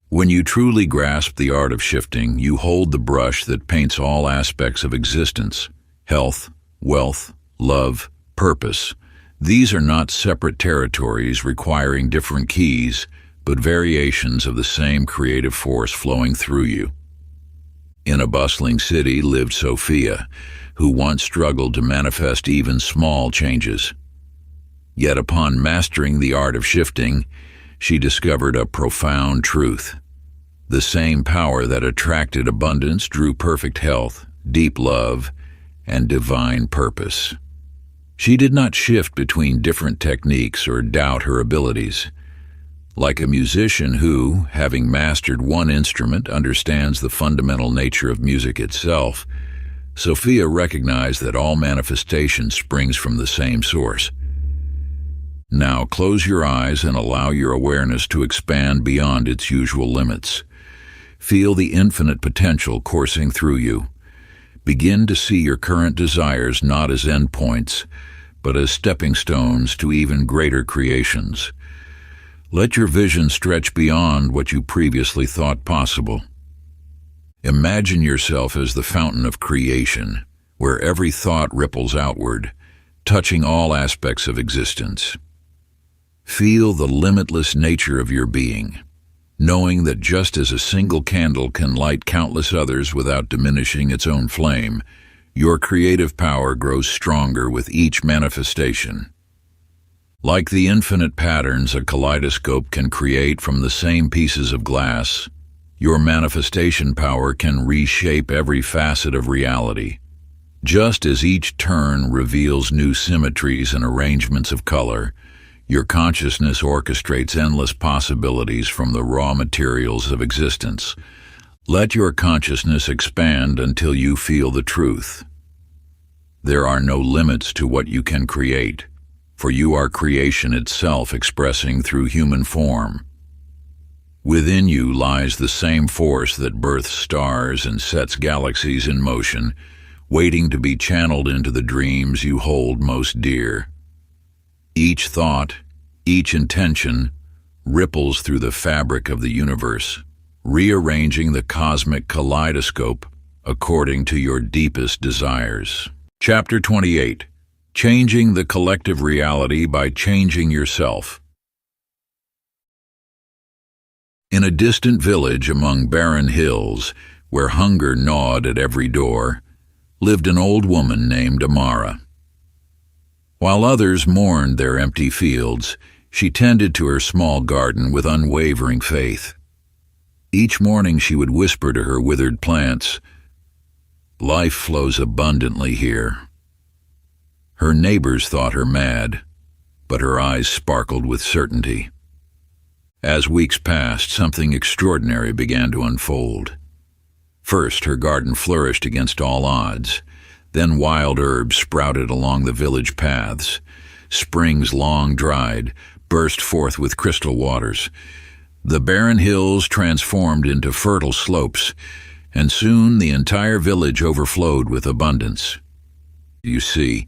When you truly grasp the art of shifting, you hold the brush that paints all aspects of existence: health, wealth, love, purpose. These are not separate territories requiring different keys, but variations of the same creative force flowing through you. In a bustling city lived Sophia, who once struggled to manifest even small changes. Yet upon mastering the art of shifting, she discovered a profound truth. The same power that attracted abundance drew perfect health, deep love, and divine purpose. She did not shift between different techniques or doubt her abilities. Like a musician who, having mastered one instrument, understands the fundamental nature of music itself, Sophia recognized that all manifestation springs from the same source. Now close your eyes and allow your awareness to expand beyond its usual limits. Feel the infinite potential coursing through you. Begin to see your current desires not as endpoints, but as stepping stones to even greater creations. Let your vision stretch beyond what you previously thought possible. Imagine yourself as the fountain of creation, where every thought ripples outward, touching all aspects of existence. Feel the limitless nature of your being, knowing that just as a single candle can light countless others without diminishing its own flame, your creative power grows stronger with each manifestation. Like the infinite patterns a kaleidoscope can create from the same pieces of glass, your manifestation power can reshape every facet of reality. Just as each turn reveals new symmetries and arrangements of color, your consciousness orchestrates endless possibilities from the raw materials of existence. Let your consciousness expand until you feel the truth. There are no limits to what you can create, for you are creation itself expressing through human form. Within you lies the same force that births stars and sets galaxies in motion, waiting to be channeled into the dreams you hold most dear. Each thought, each intention, ripples through the fabric of the universe, rearranging the cosmic kaleidoscope according to your deepest desires. Chapter 28. Changing the collective reality by changing yourself. In a distant village among barren hills, where hunger gnawed at every door, lived an old woman named Amara. While others mourned their empty fields, she tended to her small garden with unwavering faith. Each morning she would whisper to her withered plants, "Life flows abundantly here." Her neighbors thought her mad, but her eyes sparkled with certainty. As weeks passed, something extraordinary began to unfold. First, her garden flourished against all odds. Then wild herbs sprouted along the village paths. Springs long dried burst forth with crystal waters. The barren hills transformed into fertile slopes, and soon the entire village overflowed with abundance. You see,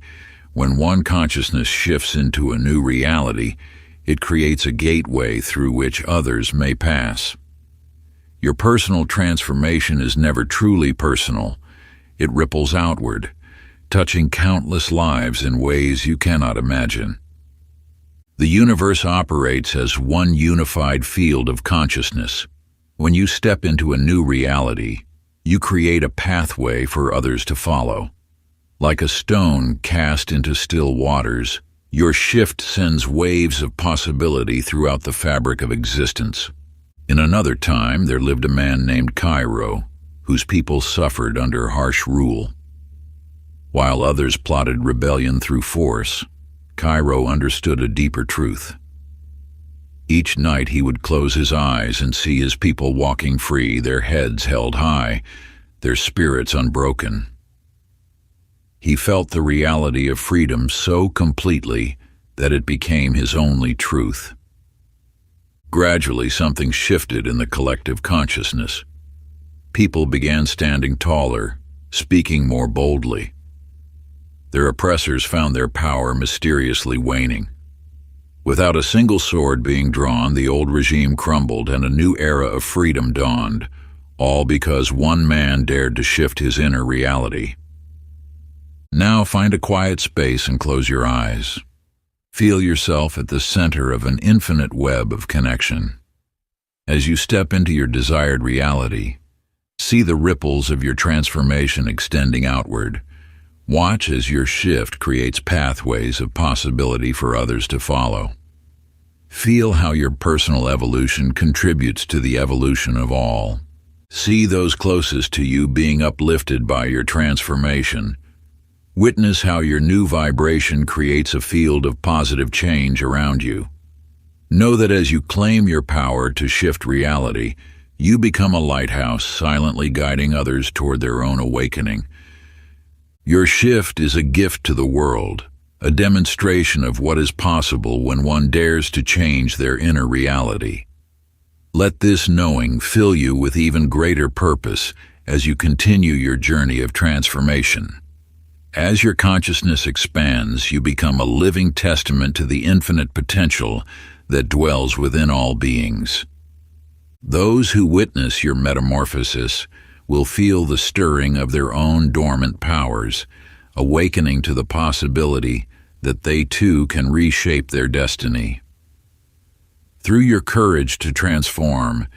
when one consciousness shifts into a new reality, it creates a gateway through which others may pass. Your personal transformation is never truly personal. It ripples outward, touching countless lives in ways you cannot imagine. The universe operates as one unified field of consciousness. When you step into a new reality, you create a pathway for others to follow. Like a stone cast into still waters, your shift sends waves of possibility throughout the fabric of existence. In another time, there lived a man named Cairo, whose people suffered under harsh rule. While others plotted rebellion through force, Cairo understood a deeper truth. Each night he would close his eyes and see his people walking free, their heads held high, their spirits unbroken. He felt the reality of freedom so completely that it became his only truth. Gradually, something shifted in the collective consciousness. People began standing taller, speaking more boldly. Their oppressors found their power mysteriously waning. Without a single sword being drawn, the old regime crumbled and a new era of freedom dawned, all because one man dared to shift his inner reality. Now find a quiet space and close your eyes. Feel yourself at the center of an infinite web of connection. As you step into your desired reality, see the ripples of your transformation extending outward. Watch as your shift creates pathways of possibility for others to follow. Feel how your personal evolution contributes to the evolution of all. See those closest to you being uplifted by your transformation. Witness how your new vibration creates a field of positive change around you. Know that as you claim your power to shift reality, you become a lighthouse silently guiding others toward their own awakening. Your shift is a gift to the world, a demonstration of what is possible when one dares to change their inner reality. Let this knowing fill you with even greater purpose as you continue your journey of transformation. As your consciousness expands, you become a living testament to the infinite potential that dwells within all beings. Those who witness your metamorphosis will feel the stirring of their own dormant powers, awakening to the possibility that they too can reshape their destiny. Through your courage to transform,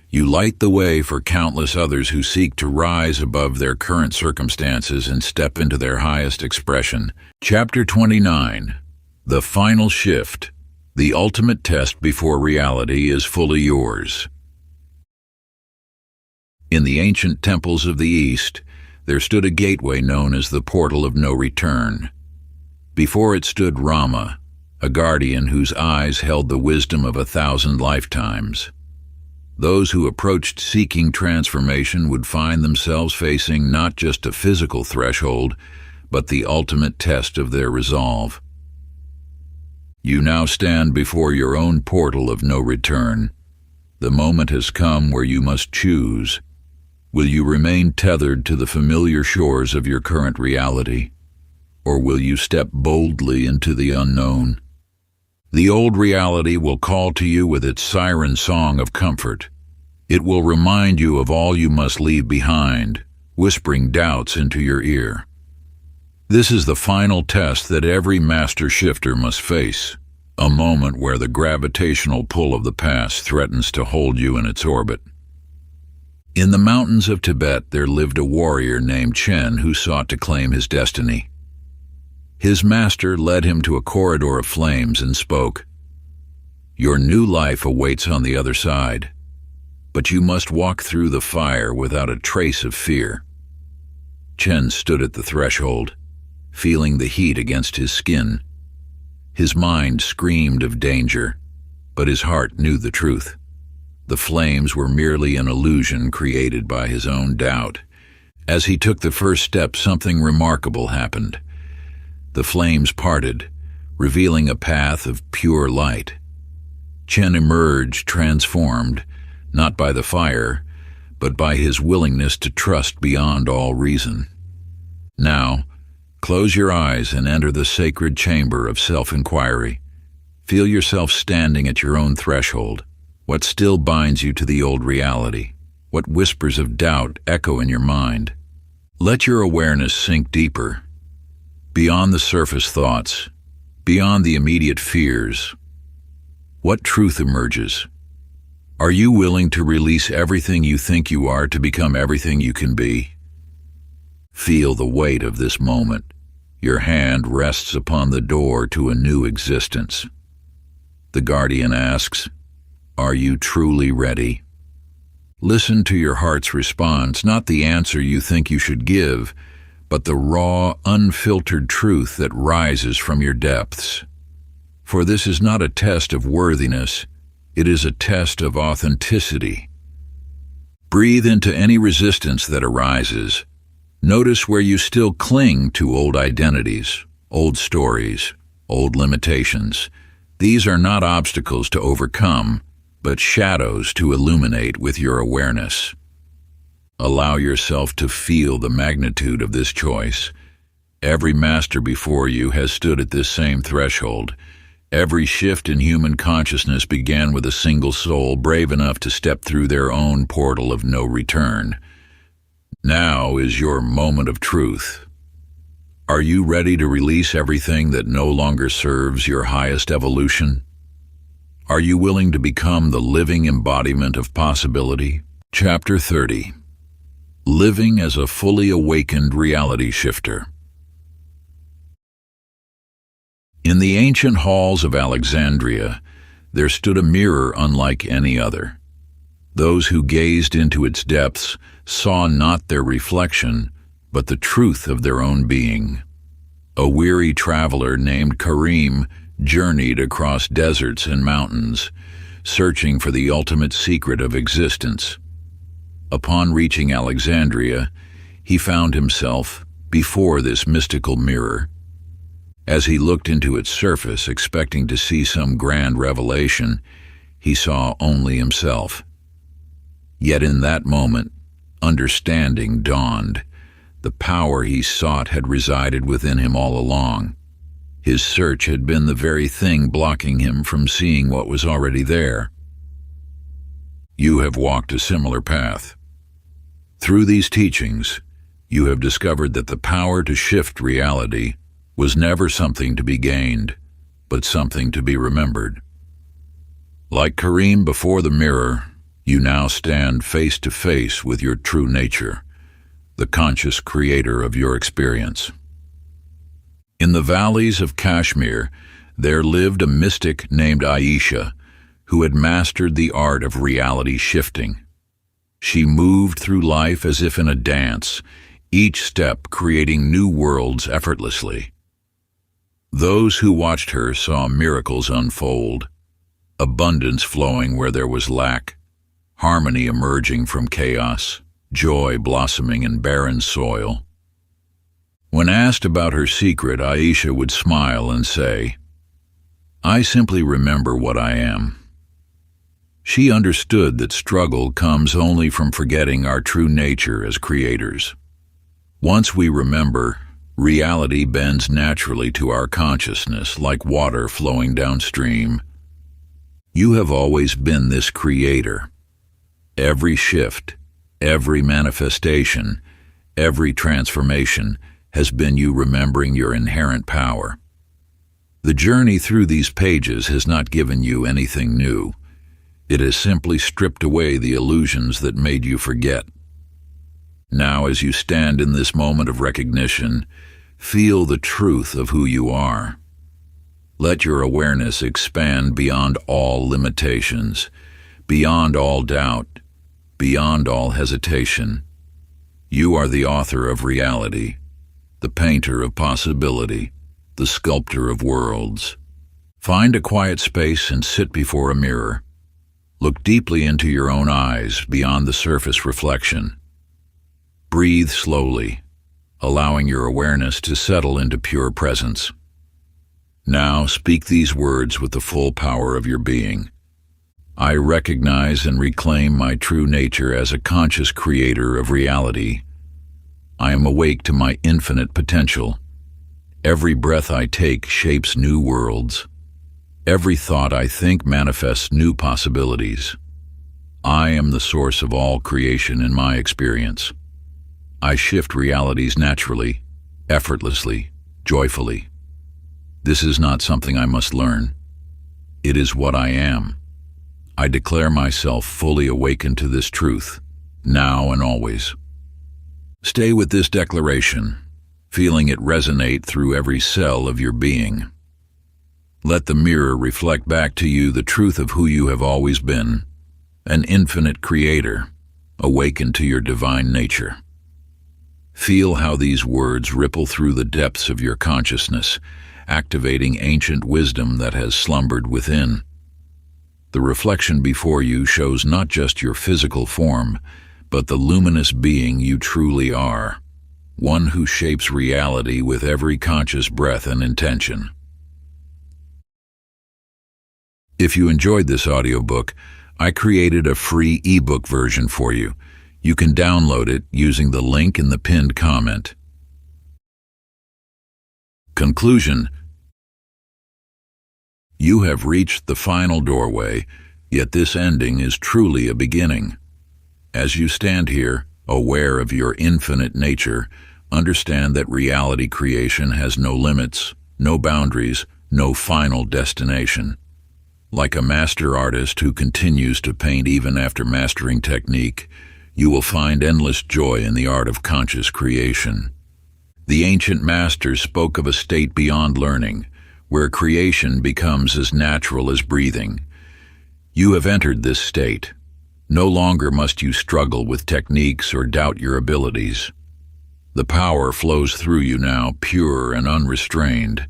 you light the way for countless others who seek to rise above their current circumstances and step into their highest expression. Chapter 29. The Final Shift. The ultimate test before reality is fully yours. In the ancient temples of the East, there stood a gateway known as the Portal of No Return. Before it stood Rama, a guardian whose eyes held the wisdom of 1,000 lifetimes. Those who approached seeking transformation would find themselves facing not just a physical threshold, but the ultimate test of their resolve. You now stand before your own portal of no return. The moment has come where you must choose. Will you remain tethered to the familiar shores of your current reality, or will you step boldly into the unknown? The old reality will call to you with its siren song of comfort. It will remind you of all you must leave behind, whispering doubts into your ear. This is the final test that every master shifter must face, a moment where the gravitational pull of the past threatens to hold you in its orbit. In the mountains of Tibet there lived a warrior named Chen who sought to claim his destiny. His master led him to a corridor of flames and spoke, "Your new life awaits on the other side, but you must walk through the fire without a trace of fear." Chen stood at the threshold, feeling the heat against his skin. His mind screamed of danger, but his heart knew the truth. The flames were merely an illusion created by his own doubt. As he took the first step, something remarkable happened. The flames parted, revealing a path of pure light. Chen emerged transformed, not by the fire, but by his willingness to trust beyond all reason. Now, close your eyes and enter the sacred chamber of self-inquiry. Feel yourself standing at your own threshold. What still binds you to the old reality? What whispers of doubt echo in your mind? Let your awareness sink deeper, beyond the surface thoughts, beyond the immediate fears. What truth emerges? Are you willing to release everything you think you are to become everything you can be? Feel the weight of this moment. Your hand rests upon the door to a new existence. The guardian asks, "Are you truly ready?" Listen to your heart's response, not the answer you think you should give, but the raw, unfiltered truth that rises from your depths. For this is not a test of worthiness, it is a test of authenticity. Breathe into any resistance that arises. Notice where you still cling to old identities, old stories, old limitations. These are not obstacles to overcome, but shadows to illuminate with your awareness. Allow yourself to feel the magnitude of this choice. Every master before you has stood at this same threshold. Every shift in human consciousness began with a single soul brave enough to step through their own portal of no return. Now is your moment of truth. Are you ready to release everything that no longer serves your highest evolution? Are you willing to become the living embodiment of possibility? Chapter 30. Living as a fully awakened reality shifter. In the ancient halls of Alexandria, there stood a mirror unlike any other. Those who gazed into its depths saw not their reflection, but the truth of their own being. A weary traveler named Karim journeyed across deserts and mountains, searching for the ultimate secret of existence. Upon reaching Alexandria, he found himself before this mystical mirror. As he looked into its surface, expecting to see some grand revelation, he saw only himself. Yet in that moment, understanding dawned. The power he sought had resided within him all along. His search had been the very thing blocking him from seeing what was already there. You have walked a similar path. Through these teachings, you have discovered that the power to shift reality was never something to be gained, but something to be remembered. Like Karim before the mirror, you now stand face to face with your true nature, the conscious creator of your experience. In the valleys of Kashmir, there lived a mystic named Aisha, who had mastered the art of reality shifting. She moved through life as if in a dance, each step creating new worlds effortlessly. Those who watched her saw miracles unfold, abundance flowing where there was lack, harmony emerging from chaos, joy blossoming in barren soil. When asked about her secret, Aisha would smile and say, "I simply remember what I am." She understood that struggle comes only from forgetting our true nature as creators. Once we remember, reality bends naturally to our consciousness like water flowing downstream. You have always been this creator. Every shift, every manifestation, every transformation has been you remembering your inherent power. The journey through these pages has not given you anything new. It has simply stripped away the illusions that made you forget. Now, as you stand in this moment of recognition, feel the truth of who you are. Let your awareness expand beyond all limitations, beyond all doubt, beyond all hesitation. You are the author of reality, the painter of possibility, the sculptor of worlds. Find a quiet space and sit before a mirror. Look deeply into your own eyes beyond the surface reflection. Breathe slowly, allowing your awareness to settle into pure presence. Now speak these words with the full power of your being. I recognize and reclaim my true nature as a conscious creator of reality. I am awake to my infinite potential. Every breath I take shapes new worlds. Every thought I think manifests new possibilities. I am the source of all creation in my experience. I shift realities naturally, effortlessly, joyfully. This is not something I must learn. It is what I am. I declare myself fully awakened to this truth, now and always. Stay with this declaration, feeling it resonate through every cell of your being. Let the mirror reflect back to you the truth of who you have always been, an infinite creator, awakened to your divine nature. Feel how these words ripple through the depths of your consciousness, activating ancient wisdom that has slumbered within. The reflection before you shows not just your physical form, but the luminous being you truly are, one who shapes reality with every conscious breath and intention. If you enjoyed this audiobook, I created a free ebook version for you. You can download it using the link in the pinned comment. Conclusion. You have reached the final doorway, yet this ending is truly a beginning. As you stand here, aware of your infinite nature, understand that reality creation has no limits, no boundaries, no final destination. Like a master artist who continues to paint even after mastering technique, you will find endless joy in the art of conscious creation. The ancient masters spoke of a state beyond learning, where creation becomes as natural as breathing. You have entered this state. No longer must you struggle with techniques or doubt your abilities. The power flows through you now, pure and unrestrained.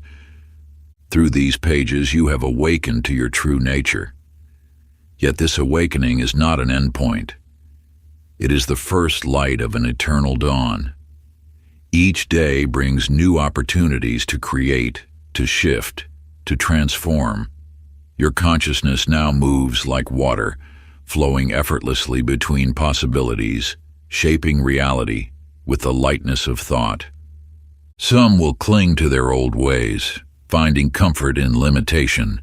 Through these pages you have awakened to your true nature. Yet this awakening is not an endpoint. It is the first light of an eternal dawn. Each day brings new opportunities to create, to shift, to transform. Your consciousness now moves like water, flowing effortlessly between possibilities, shaping reality with the lightness of thought. Some will cling to their old ways, finding comfort in limitation.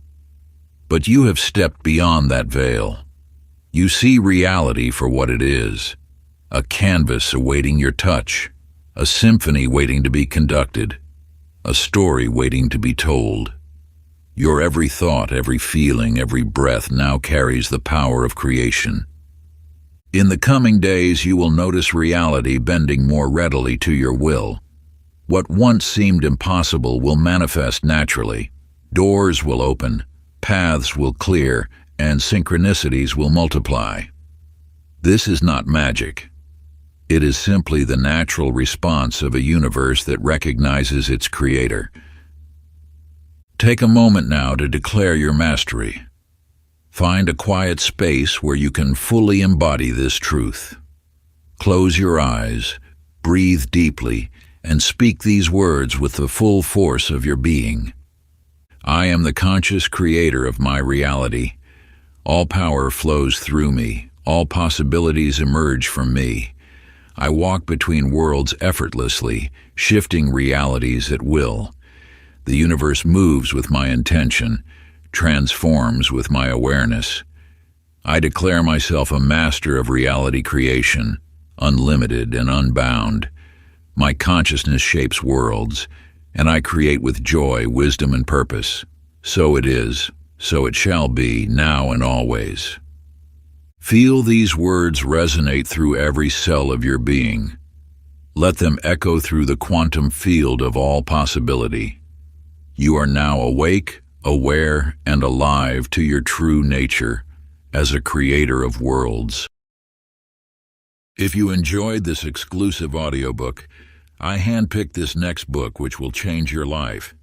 But you have stepped beyond that veil. You see reality for what it is, a canvas awaiting your touch, a symphony waiting to be conducted, a story waiting to be told. Your every thought, every feeling, every breath now carries the power of creation. In the coming days, you will notice reality bending more readily to your will. What once seemed impossible will manifest naturally. Doors will open, paths will clear, and synchronicities will multiply. This is not magic. It is simply the natural response of a universe that recognizes its creator. Take a moment now to declare your mastery. Find a quiet space where you can fully embody this truth. Close your eyes, breathe deeply, and speak these words with the full force of your being. I am the conscious creator of my reality. All power flows through me. All possibilities emerge from me. I walk between worlds effortlessly, shifting realities at will. The universe moves with my intention, transforms with my awareness. I declare myself a master of reality creation, unlimited and unbound. My consciousness shapes worlds, and I create with joy, wisdom, and purpose. So it is, so it shall be, now and always. Feel these words resonate through every cell of your being. Let them echo through the quantum field of all possibility. You are now awake, aware, and alive to your true nature as a creator of worlds. If you enjoyed this exclusive audiobook, I handpicked this next book which will change your life.